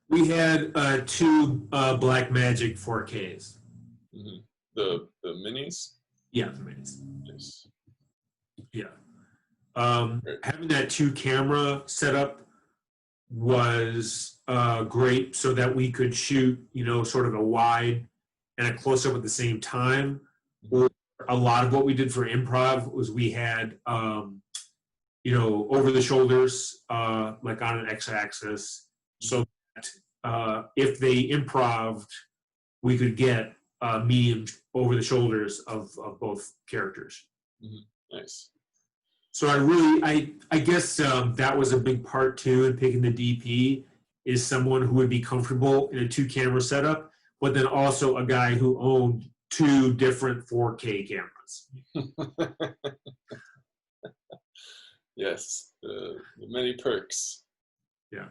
We had 2 Blackmagic 4Ks. Mm-hmm. The minis? Yeah, the minis. Yes. Yeah. Having that 2 camera setup was great so that we could shoot, sort of a wide and a close up at the same time. Or a lot of what we did for improv was we had, over the shoulders, like on an x-axis, so that if they improved, we could get medium over the shoulders of both characters. Mm-hmm. Nice. So I guess that was a big part too in picking the DP, is someone who would be comfortable in a 2-camera setup, but then also a guy who owned 2 different 4K cameras. Yes, the many perks. Yeah.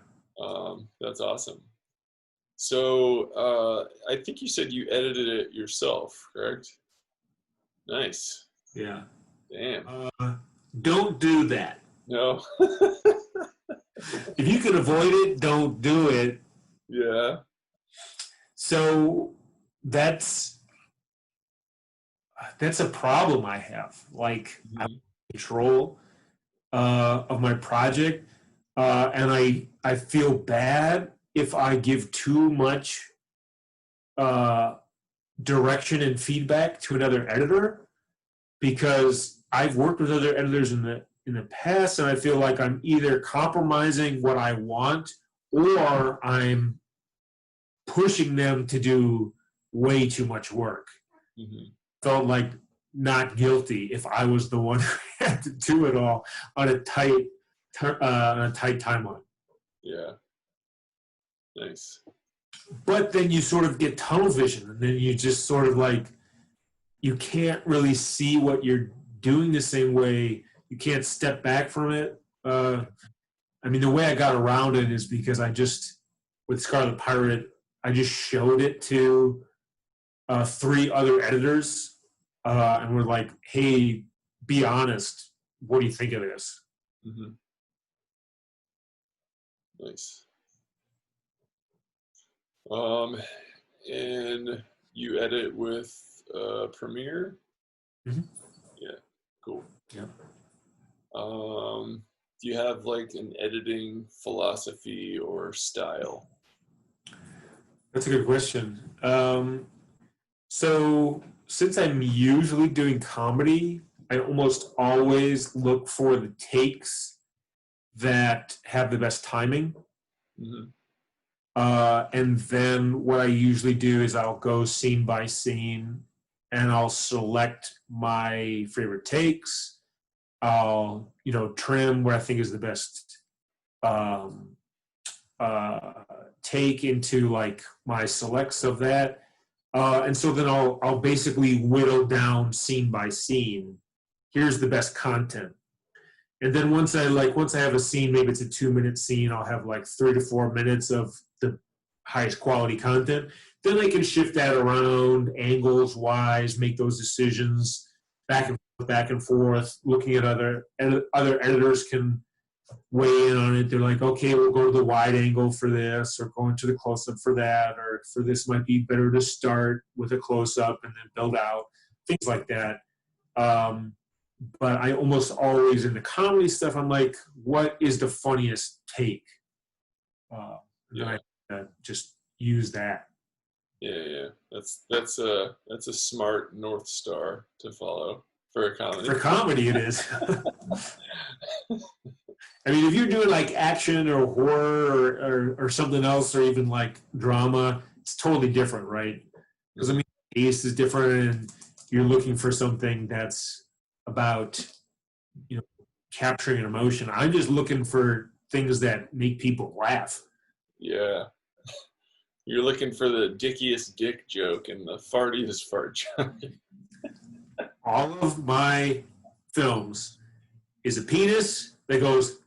That's awesome. So I think you said you edited it yourself, correct? Nice. Yeah. Damn. Don't do that. No. If you can avoid it, don't do it. Yeah. So that's a problem I have. Like, I have control of my project, and I feel bad if I give too much direction and feedback to another editor, because I've worked with other editors in the past, and I feel like I'm either compromising what I want or I'm pushing them to do way too much work. Mm-hmm. Felt like not guilty if I was the one who had to do it all on a tight timeline. Yeah. Nice. But then you sort of get tunnel vision, and then you just sort of like, you can't really see what you're doing the same way. You can't step back from it. I mean, the way I got around it is because with Scarlet Pirate, I just showed it to 3 other editors, and we're like, hey, be honest. What do you think of this? Mm-hmm. Nice. And you edit with Premiere? Mm-hmm. Yeah, cool. Yeah. Do you have like an editing philosophy or style? That's a good question. So since I'm usually doing comedy, I almost always look for the takes that have the best timing. Mm-hmm. And then what I usually do is I'll go scene by scene, and I'll select my favorite takes. I'll, trim where I think is the best take into like my selects of that. And so then I'll basically whittle down scene by scene. Here's the best content. And then once I have a scene, maybe it's a 2-minute scene, I'll have like 3 to 4 minutes of the highest quality content. Then I can shift that around, angles wise, make those decisions back and forth. Looking at other editors can weigh in on it. They're like, okay, we'll go to the wide angle for this, or go into the close up for that, or for this might be better to start with a close up and then build out, things like that. But I almost always, in the comedy stuff, I'm like, what is the funniest take? Yeah. I just use that. Yeah. That's a smart North Star to follow for a comedy. For comedy, it is. I mean, if you're doing like action or horror or something else, or even like drama, it's totally different, right? Because I mean, the taste is different, and you're looking for something that's about, capturing an emotion. I'm just looking for things that make people laugh. Yeah. You're looking for the dickiest dick joke and the fartiest fart joke. All of my films is a penis that goes.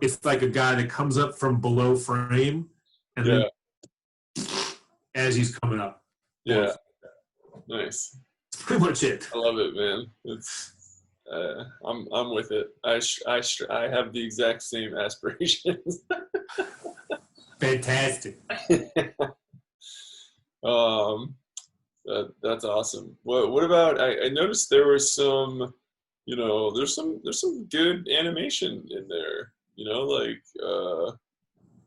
It's like a guy that comes up from below frame, and then as he's coming up. Yeah. Nice. That's pretty much it. I love it, man. It's I'm with it. I have the exact same aspirations. Fantastic. That's awesome. What about? I noticed there was some, there's some good animation in there. you know, like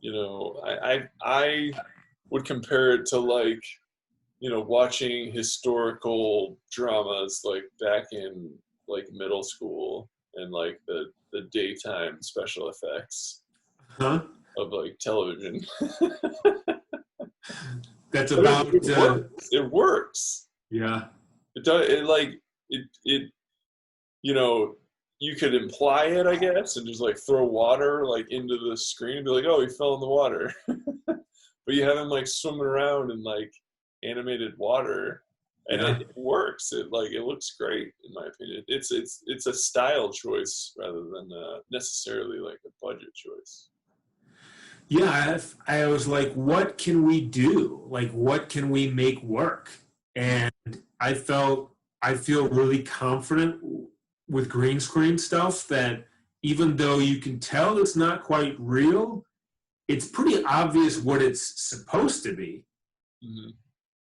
you know, I would compare it to like, you know, watching historical dramas like back in like middle school and like the daytime special effects Huh? of like television. That's But about it works. It works. yeah. It does. It like it. You know, you could imply it, I guess, and just like throw water like into the screen and be like, "Oh, he fell in the water." But you have him like swimming around in like animated water, and Yeah. it works. It like it looks great in my opinion. It's a style choice rather than necessarily like a budget choice. Yeah, I was like, what can we do? Like, what can we make work? And I feel really confident with green screen stuff that even though you can tell it's not quite real, it's pretty obvious what it's supposed to be. Mm-hmm.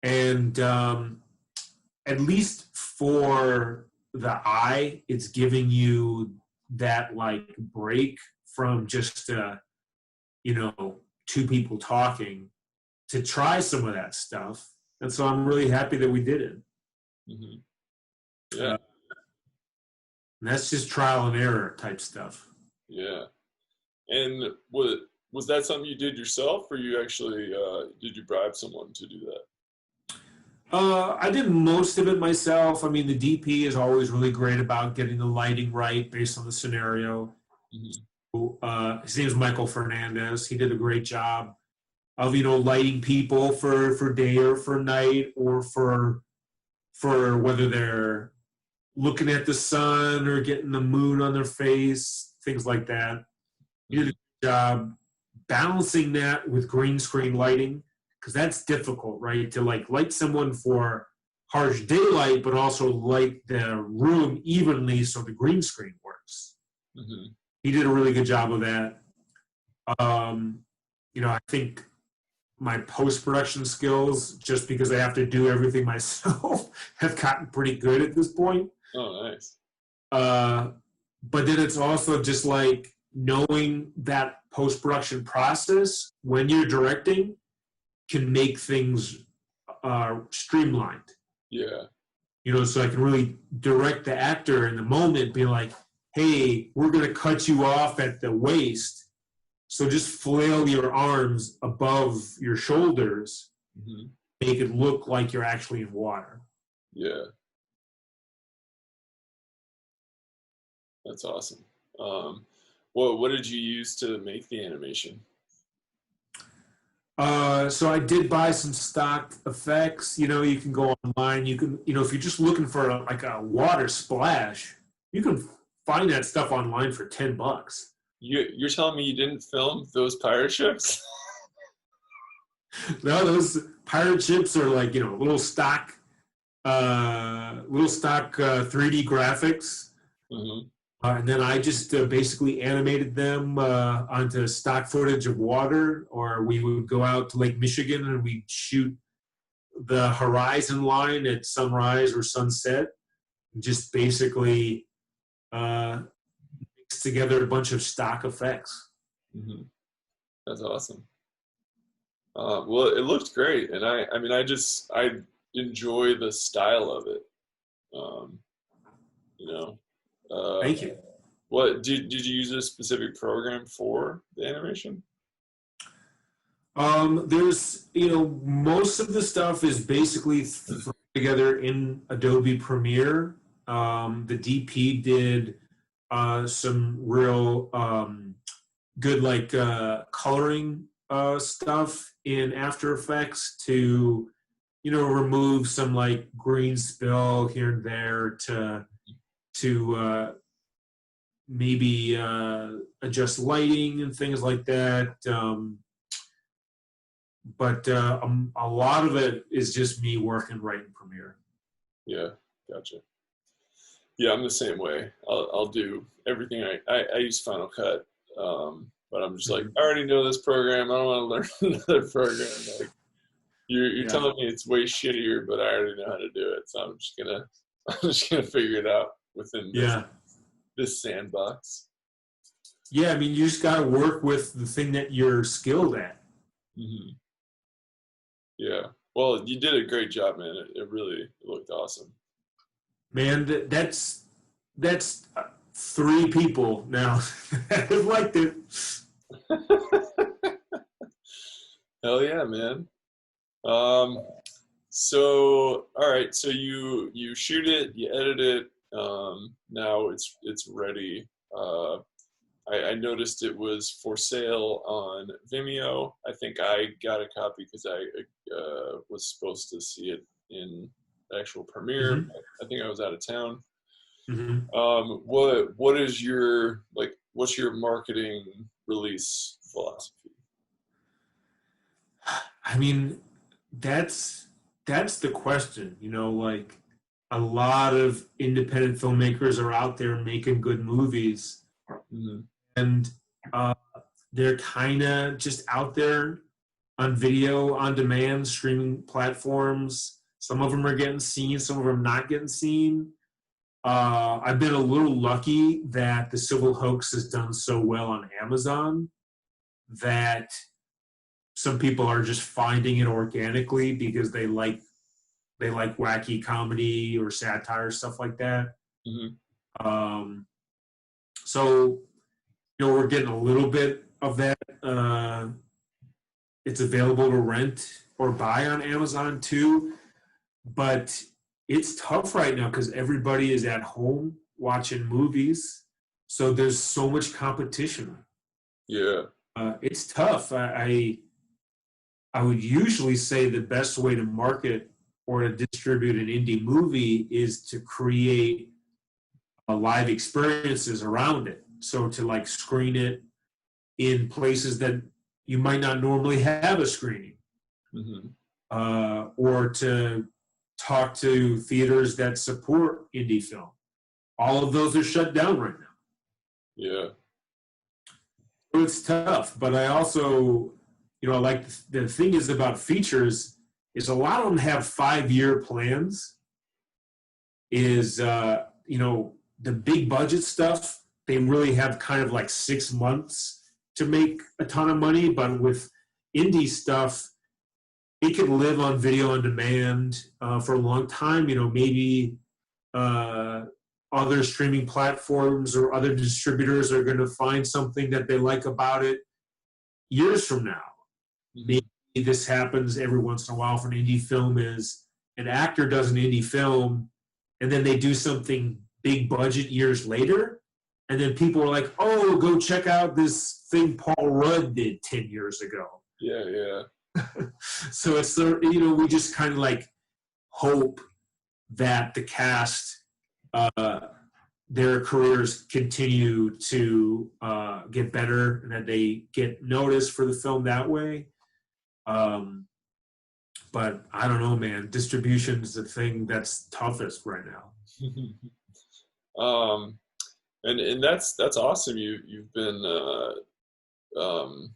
And at least for the eye, it's giving you that like break from just you know, two people talking to try some of that stuff. And so I'm really happy that we did it. Mm-hmm. Yeah. And that's just trial and error type stuff. Yeah. And was that something you did yourself, or you actually did you bribe someone to do that? I did most of it myself. I mean, the DP is always really great about getting the lighting right based on the scenario. His name is Michael Fernandez. He did a great job of, you know, lighting people for day or for night, or for whether they're looking at the sun or getting the moon on their face, things like that. He did a good job balancing that with green screen lighting, because that's difficult, right? To like light someone for harsh daylight, but also light the room evenly so the green screen works. Mm-hmm. He did a really good job of that. You know, I think my post-production skills, just because I have to do everything myself, have gotten pretty good at this point. Oh, nice. But then it's also just like knowing that post-production process when you're directing can make things streamlined. Yeah. You know, so I can really direct the actor in the moment, be like, hey, we're going to cut you off at the waist. So just flail your arms above your shoulders, Mm-hmm. make it look like you're actually in water. Yeah. That's awesome. What did you use to make the animation? So I did buy some stock effects. You know, you can go online. You can, you know, if you're just looking for like a water splash, you can find that stuff online for $10. You're telling me you didn't film those pirate ships? No, those pirate ships are like, you know, little stock 3D graphics. Mm-hmm. And then I just basically animated them onto stock footage of water, or we would go out to Lake Michigan and we'd shoot the horizon line at sunrise or sunset, and just basically mix together a bunch of stock effects. Mm-hmm. That's awesome. Well, it looked great, and I mean, I enjoy the style of it. You know, Thank you. what did you use a specific program for the animation? There's, you know, most of the stuff is basically thrown together in Adobe Premiere. The DP did some real good like coloring stuff in After Effects to, you know, remove some like green spill here and there to maybe adjust lighting and things like that. But a lot of it is just me working right in Premiere. Yeah, gotcha. Yeah, I'm the same way. I'll do everything. I use Final Cut, but I'm just like, I already know this program. I don't want to learn another program. Like, you're telling me it's way shittier, but I already know how to do it. So I'm just gonna figure it out within this sandbox. Yeah, I mean, you just got to work with the thing that you're skilled at. Hmm. Yeah. Well, you did a great job, man. It really looked awesome. Man, that's three people now that have liked it. Hell yeah, man. Um, so all right, so you shoot it, you edit it. Now it's ready. I noticed it was for sale on Vimeo. I think I got a copy because I was supposed to see it in the actual premiere. Hmm. But I think I was out of town. Hmm. What is your like? What's your marketing release philosophy? I mean, that's that's the question. Like a lot of independent filmmakers are out there making good movies, Hmm. and uh, they're kind of just out there on video on demand streaming platforms. Some of them are getting seen, some of them not getting seen. I've been a little lucky that the Civil Hoax has done so well on Amazon that some people are just finding it organically because they like wacky comedy or satire, stuff like that. Hmm. Um, so we're getting a little bit of that. It's available to rent or buy on Amazon too, but it's tough right now because everybody is at home watching movies, so there's so much competition. Yeah. It's tough. I would usually say the best way to market or to distribute an indie movie is to create live experiences around it. So to like screen it in places that you might not normally have a screening, Hmm. or to talk to theaters that support indie film. All of those are shut down right now. Yeah. So it's tough, but I also, like the thing is about features is a lot of them have 5-year plans. Is the big budget stuff, they really have kind of like 6 months to make a ton of money, but with indie stuff, it could live on video on demand for a long time. Maybe uh, other streaming platforms or other distributors are going to find something that they like about it years from now. Maybe Hmm. this happens every once in a while for an indie film is an actor does an indie film and then they do something big budget years later. And then people are like, oh, go check out this thing Paul Rudd did 10 years ago. Yeah. Yeah. So it's, we just kind of like hope that the cast, uh, their careers continue to get better and that they get noticed for the film that way. Um, but I don't know, man. Distribution is the thing that's toughest right now. um, and that's awesome. You've been um,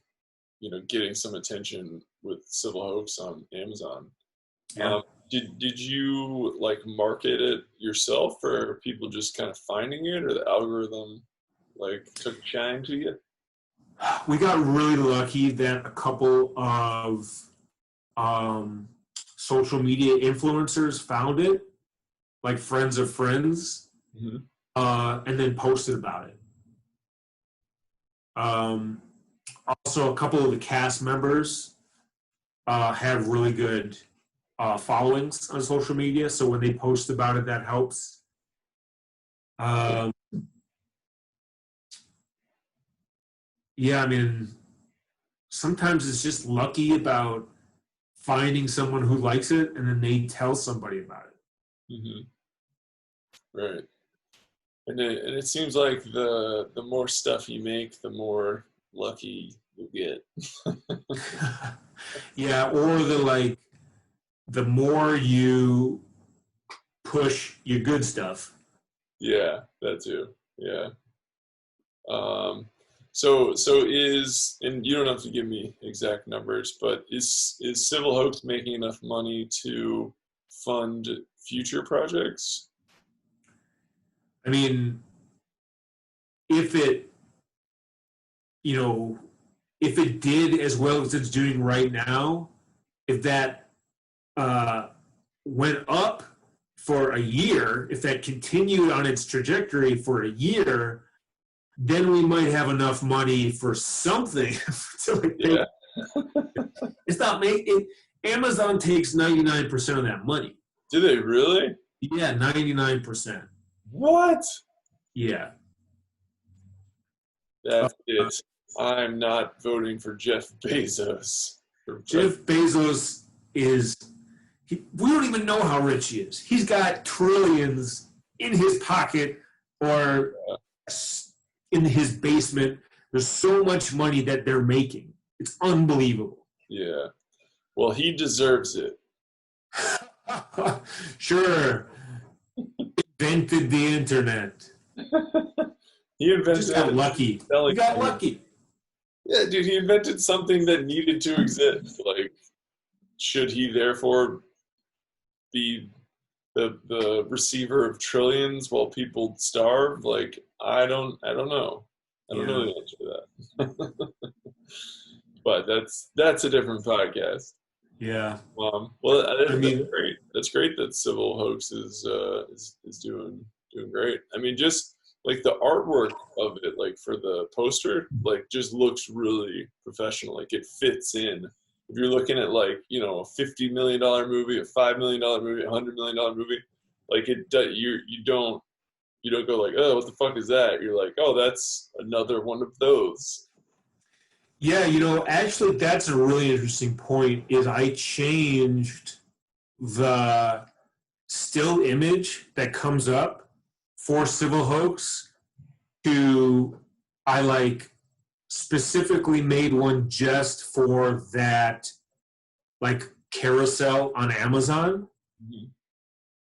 getting some attention with Civil Hoax on Amazon. Yeah. Um, did you like market it yourself, or are people just kind of finding it, or the algorithm like took a shine to you? We got really lucky that a couple of um, social media influencers found it, like friends of friends, Hmm. and then posted about it. Um, Also, a couple of the cast members have really good followings on social media, so when they post about it, that helps. Um, yeah, I mean, sometimes it's just lucky about finding someone who likes it, and then they tell somebody about it. Hmm. Right. And it seems like the more stuff you make, the more lucky you get. Yeah, or the more you push your good stuff. Yeah, that too. Yeah. Um, so is, and you don't have to give me exact numbers, but is Civil Hoax making enough money to fund future projects? I mean, if it if it did as well as it's doing right now, if that went up for a year, if that continued on its trajectory for a year, then we might have enough money for something to Yeah. It's not making. Amazon takes 99% of that money. Do they really? Yeah, 99%. What? Yeah. That's it. I'm not voting for Jeff Bezos. Jeff Bezos we don't even know how rich he is. He's got trillions in his pocket or in his basement. There's so much money that they're making. It's unbelievable. Yeah. Well, he deserves it. Sure. Invented the internet. He invented. Just got lucky. He got lucky. Yeah, dude, he invented something that needed to exist. Like, should he therefore be the receiver of trillions while people starve? Like, I don't know. I don't know the answer to that. But that's a different podcast. Yeah. Well, that's great. That's great that Civil Hoax is doing great. I mean, just like the artwork of it, like for the poster, like just looks really professional. Like it fits in. If you're looking at like, a $50 million movie, a $5 million movie, a $100 million movie, like you don't go like, oh, what the fuck is that? You're like, oh, that's another one of those. Yeah, actually that's a really interesting point is I changed the still image that comes up for Civil Hoax to specifically made one just for that carousel on Amazon. Mm-hmm.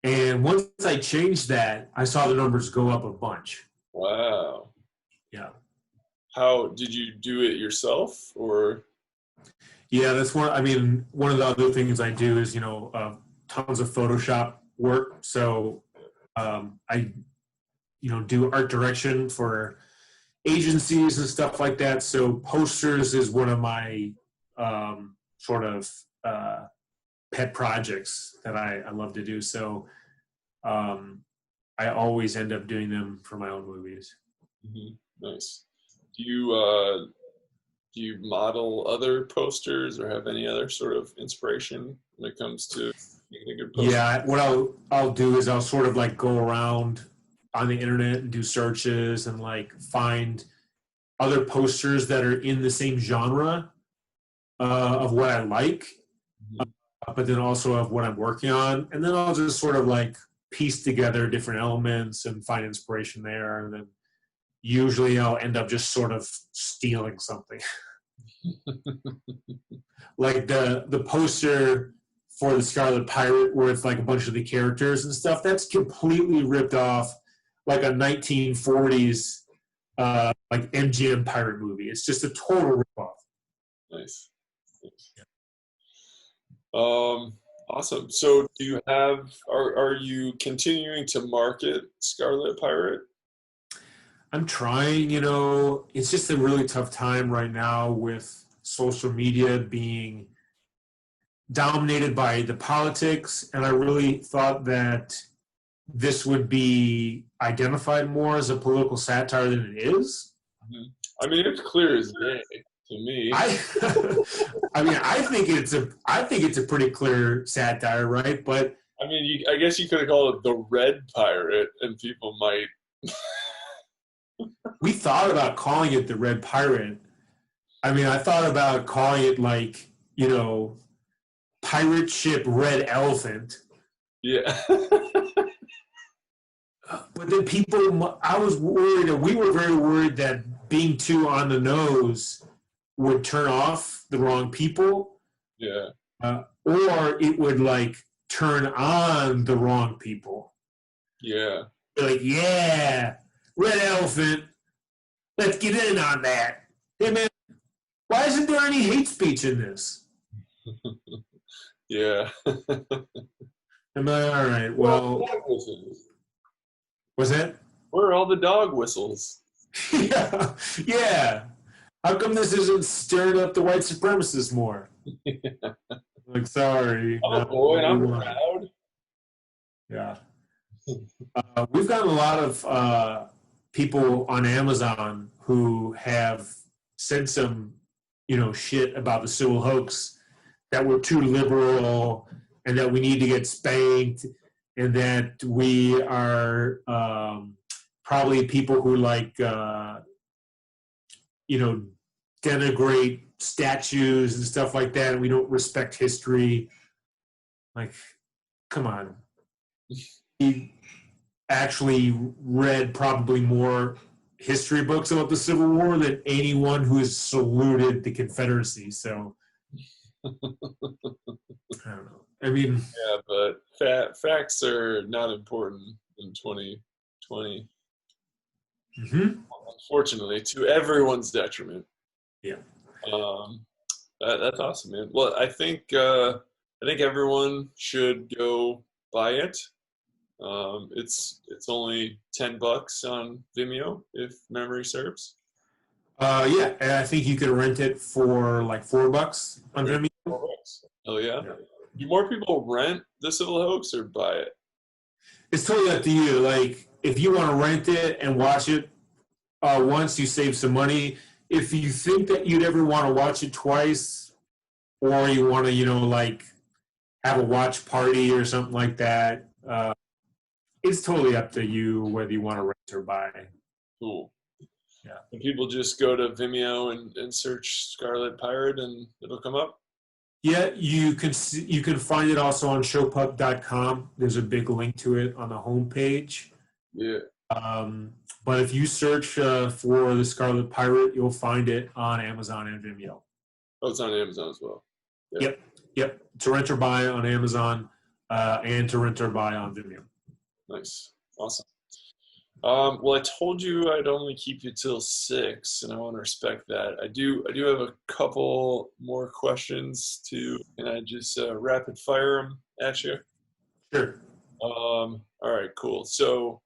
And once I changed that, I saw the numbers go up a bunch. Wow. Yeah. How did you do it yourself, or? Yeah, that's one. I mean, one of the other things I do is tons of Photoshop work. So I do art direction for agencies and stuff like that. So posters is one of my sort of pet projects that I love to do. So I always end up doing them for my own movies. Mm-hmm. Nice. Do you model other posters or have any other sort of inspiration when it comes to making a good poster? Yeah, what I'll do is I'll sort of go around on the internet and do searches and find other posters that are in the same genre of what I like, but then also of what I'm working on. And then I'll just sort of piece together different elements and find inspiration there. And then usually I'll end up just sort of stealing something. Like the poster for the Scarlet Pirate where it's a bunch of the characters and stuff, that's completely ripped off a 1940s MGM pirate movie. It's just a total ripoff. Nice. Awesome. So do you are you continuing to market Scarlet Pirate? I'm trying, it's just a really tough time right now with social media being dominated by the politics. And I really thought that this would be identified more as a political satire than it is. Mm-hmm. I mean, it's clear as day to me. I think it's a pretty clear satire, right? But I mean, I guess you could have called it the Red Pirate, and people might. We thought about calling it the Red Pirate. I mean, I thought about calling it pirate ship Red Elephant. Yeah. But then we were very worried that being too on the nose would turn off the wrong people. Yeah. Or it would turn on the wrong people. Yeah. Yeah, Red Elephant, let's get in on that. Hey man, why isn't there any hate speech in this? Yeah. I'm like, all right, well. What's that? Where are all the dog whistles? Yeah. How come this isn't stirring up the white supremacists more? Like, sorry. I'm a No, boy and I'm we won't. proud. Yeah. We've gotten a lot of people on Amazon who have said some, shit about the Civil Hoax, that we're too liberal and that we need to get spanked, and that we are probably people who denigrate statues and stuff like that, and we don't respect history. Like, come on. He actually read probably more history books about the Civil War than anyone who has saluted the Confederacy. So, I don't know. I mean, Yeah, but facts are not important in 2020. Unfortunately, to everyone's detriment. Yeah. That's awesome, man. Well, I think everyone should go buy it. It's only $10 on Vimeo, if memory serves. Yeah, and I think you could rent it for like $4 on Vimeo. $4. Oh yeah. Do more people rent the Civil Hoax or buy it? It's totally up to you. Like, if you want to rent it and watch it once, you save some money. If you think that you'd ever want to watch it twice, or you want to, have a watch party or something like that, it's totally up to you whether you want to rent or buy. Cool. Yeah. And people just go to Vimeo and search Scarlet Pirate and it'll come up? Yeah, you can find it also on showpub.com. There's a big link to it on the homepage. Yeah. But if you search for the Scarlet Pirate, you'll find it on Amazon and Vimeo. Oh, it's on Amazon as well. Yeah. Yep. To rent or buy on Amazon, and to rent or buy on Vimeo. Nice. Awesome. Well, I told you I'd only keep you till 6, and I want to respect that. I do have a couple more questions too. Can I just rapid fire them at you? Sure. All right, cool. So,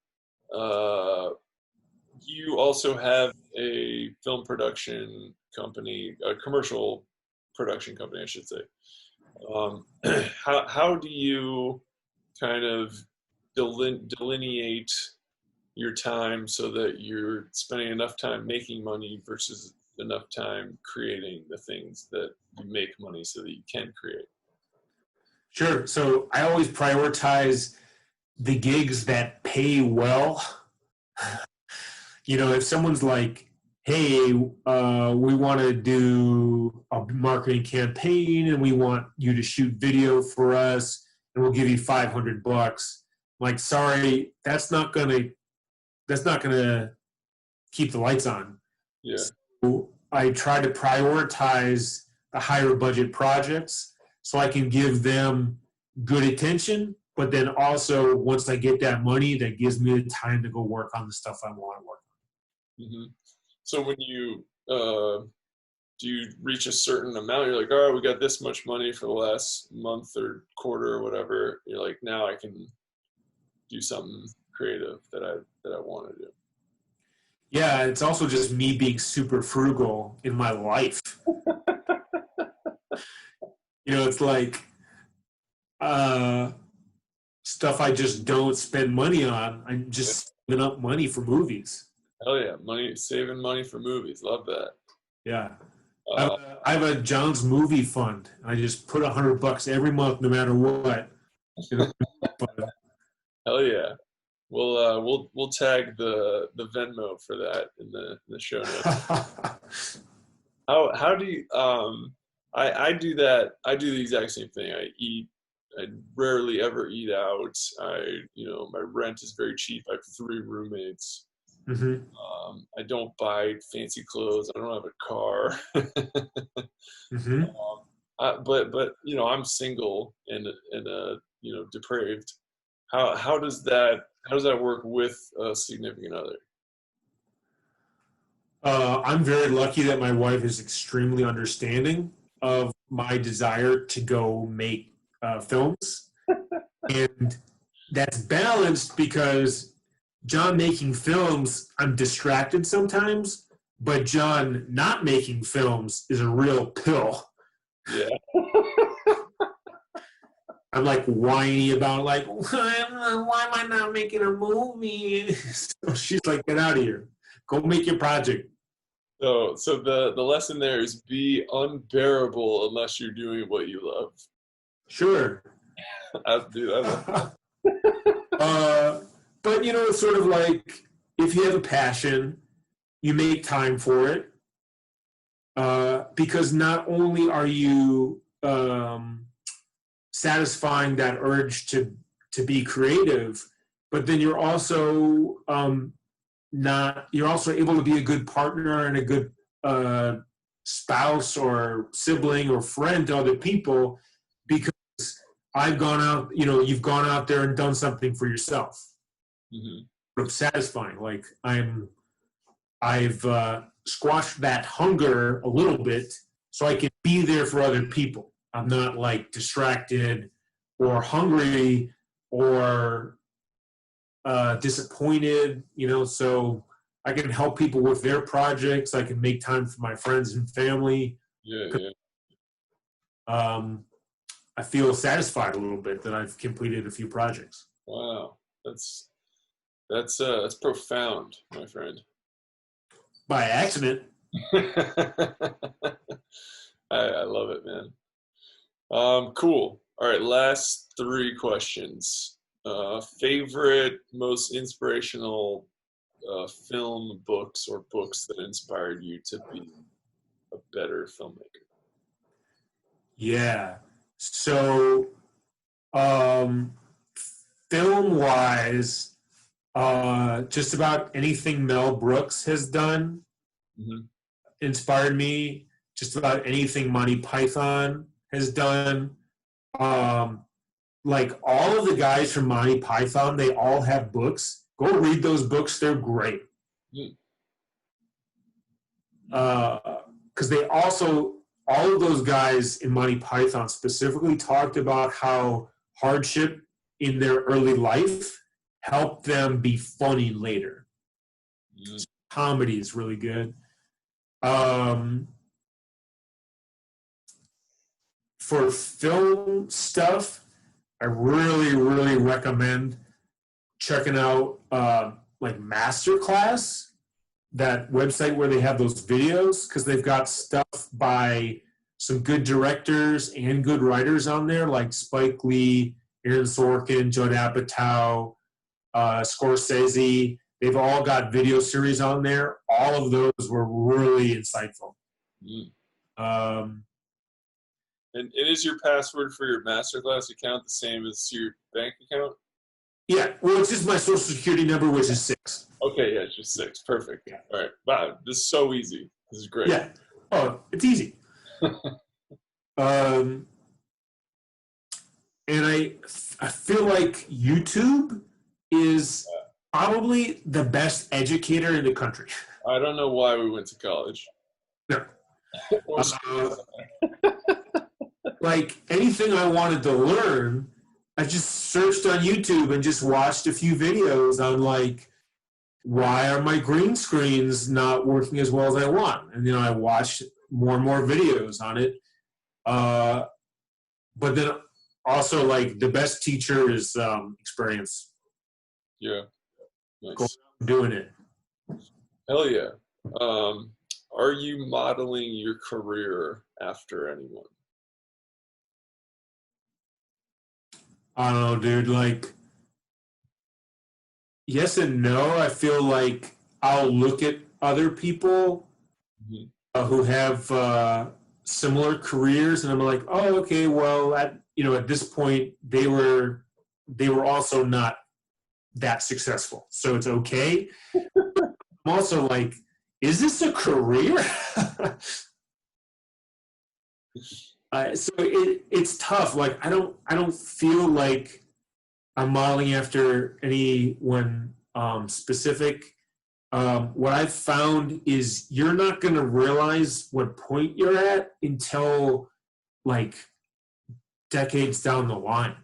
you also have a film production company, a commercial production company, I should say. How do you kind of delineate your time so that you're spending enough time making money versus enough time creating the things that you make money so that you can create? Sure. So I always prioritize the gigs that pay well. If someone's like, hey, we want to do a marketing campaign and we want you to shoot video for us and we'll give you $500. I'm like, sorry, that's not gonna keep the lights on. Yeah. So I try to prioritize the higher budget projects so I can give them good attention, but then also once I get that money, that gives me the time to go work on the stuff I want to work on. Mm-hmm. So when you do you reach a certain amount, you're like, all right, we got this much money for the last month or quarter or whatever. You're like, now I can do something creative that I want to do. Yeah, it's also just me being super frugal in my life. It's like stuff I just don't spend money on. I'm just saving up money for movies. Hell yeah, saving money for movies. Love that. Yeah. I have a John's movie fund. I just put $100 every month, no matter what. Hell yeah. We'll tag the Venmo for that in the show notes. How do you I do that. I do the exact same thing. I rarely ever eat out. My rent is very cheap. I have 3 roommates. Mm-hmm. I don't buy fancy clothes. I don't have a car. Mm-hmm. But I'm single and depraved. How does that work with a significant other? I'm very lucky that my wife is extremely understanding of my desire to go make films, and that's balanced because John making films, I'm distracted sometimes, But John, not making films is a real pill. Yeah. I'm like whiny about like, why am I not making a movie? So she's like, get out of here. Go make your project. So the lesson there is be unbearable unless you're doing what you love. Sure. Dude, I love But it's sort of like if you have a passion, you make time for it. Because not only are you satisfying that urge to be creative, but then you're also able to be a good partner and a good spouse or sibling or friend to other people, because I've gone out, you've gone out there and done something for yourself. Mm-hmm. Satisfying. Like I've squashed that hunger a little bit so I can be there for other people. I'm not like distracted or hungry or disappointed, so I can help people with their projects. I can make time for my friends and family. Yeah. I feel satisfied a little bit that I've completed a few projects. Wow. That's profound, my friend. By accident. I love it, man. Cool. All right, last 3 questions. Favorite, most inspirational film, books, or books that inspired you to be a better filmmaker? Yeah. So, film-wise, just about anything Mel Brooks has done inspired me. Just about anything Monty Python has done. Like all of the guys from Monty Python, they all have books. Go read those books. They're great. Because they also, all of those guys in Monty Python specifically talked about how hardship in their early life helped them be funny later. Comedy is really good. For film stuff, I really, really recommend checking out like Masterclass, that website where they have those videos, because they've got stuff by some good directors and good writers on there, like Spike Lee, Aaron Sorkin, Judd Apatow, Scorsese. They've all got video series on there. All of those were really insightful. And is your password for your Masterclass account the same as your bank account? Yeah, well, it's just my social security number, which is 6. Okay, yeah, it's just 6. Perfect. Yeah. All right. Wow, this is so easy. This is great. Yeah. Oh, it's easy. And I feel like YouTube is probably the best educator in the country. I don't know why we went to college. No. Like anything I wanted to learn, I just searched on YouTube and just watched a few videos on like, why are my green screens not working as well as I want? And I watched more and more videos on it. But then also like the best teacher is experience. Yeah. Nice. Go doing it. Hell yeah. Are you modeling your career after anyone? I don't know, dude. Like, yes and no. I feel like I'll look at other people who have similar careers, and I'm like, oh, okay. Well, at this point, they were also not that successful, so it's okay. I'm also like, is this a career? So it's tough. Like I don't feel like I'm modeling after anyone specific. What I've found is you're not going to realize what point you're at until like decades down the line.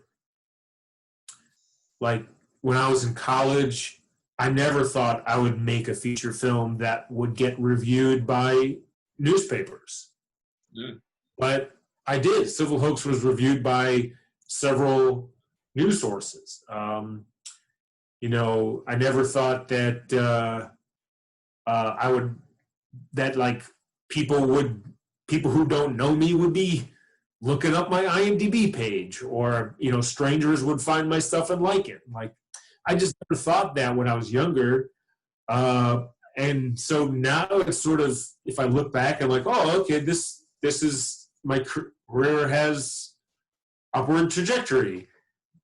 Like when I was in college, I never thought I would make a feature film that would get reviewed by newspapers. Mm. But I did. Civil Hoax was reviewed by several news sources. You know, I never thought that I would, that like people who don't know me would be looking up my IMDb page, or, you know, strangers would find my stuff and like it. Like, I just never thought that when I was younger. And so now it's sort of, if I look back, I'm like, oh, okay, this is, my career has upward trajectory.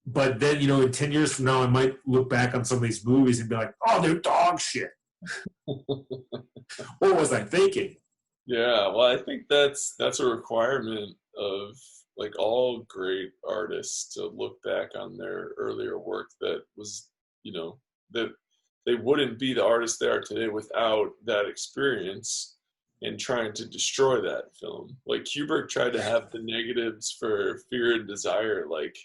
But then, you know, in 10 years from now, I might look back on some of these movies and be like, oh, they're dog shit. What was I thinking? Yeah, well, I think that's a requirement of like all great artists to look back on their earlier work that was, you know, that they wouldn't be the artists they are today without that experience and trying to destroy that film. Like Kubrick tried to have the negatives for Fear and Desire like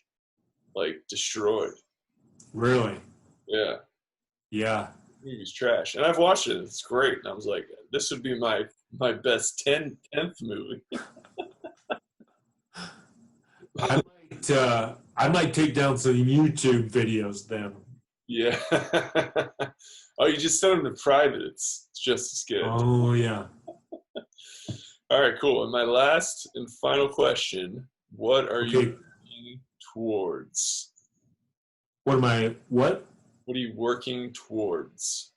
destroyed. Really? Yeah. Yeah. The movie's trash. And I've watched it, it's great. And I was like, this would be my best 10th movie. I might take down some YouTube videos then. Yeah. Oh, you just send them to private. It's just as good. Oh, yeah. All right, cool. And my last and final question, what are you working towards? What? What are you working towards?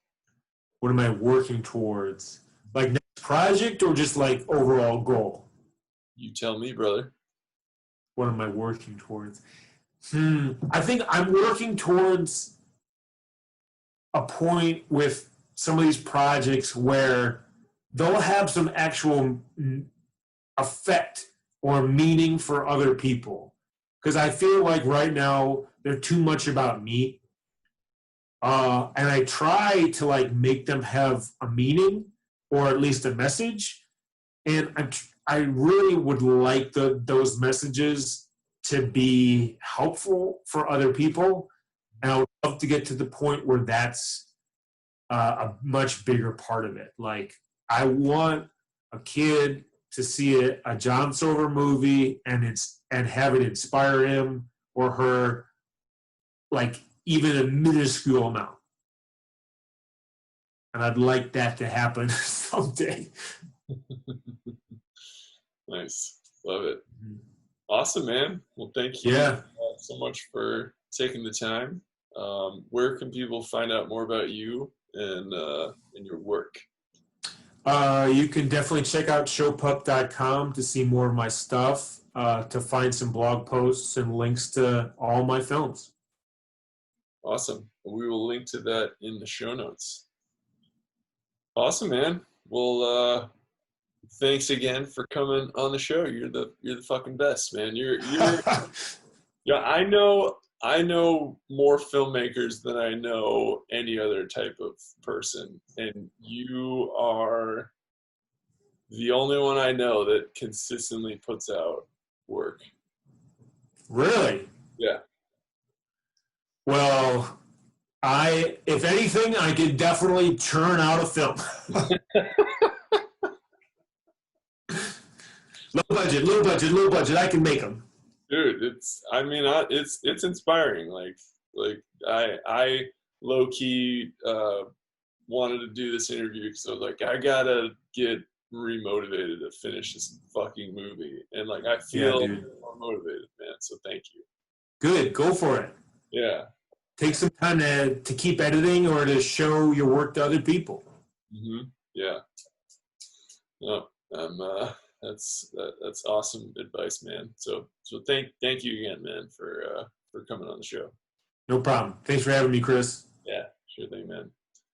What am I working towards? Like next project or just like overall goal? You tell me, brother. What am I working towards? I think I'm working towards a point with some of these projects where they'll have some actual effect or meaning for other people. Because I feel like right now they're too much about me. And I try to like make them have a meaning or at least a message. And I really would like those messages to be helpful for other people. And I would love to get to the point where that's a much bigger part of it. Like, I want a kid to see a Jon Silver movie and have it inspire him or her, like, even a minuscule amount. And I'd like that to happen someday. Nice. Love it. Awesome, man. Well, thank you so much for taking the time. Where can people find out more about you and your work? You can definitely check out showpup.com to see more of my stuff, to find some blog posts and links to all my films. Awesome. We will link to that in the show notes. Awesome, man. Well, thanks again for coming on the show. You're the fucking best, man. You're yeah, I know more filmmakers than I know any other type of person, and you are the only one I know that consistently puts out work. Really? Yeah. Well, if anything, I could definitely churn out a film. Low budget. I can make them. Dude, it's inspiring. Like I low key wanted to do this interview because I was like, I gotta get remotivated to finish this fucking movie, and like I feel more motivated, man. So thank you. Good, go for it. Yeah. Take some time to keep editing or to show your work to other people. Mm-hmm. Yeah. No, that's awesome advice, man. So thank you again, man, for coming on the show. No problem. Thanks for having me, Chris. Yeah, sure thing, man.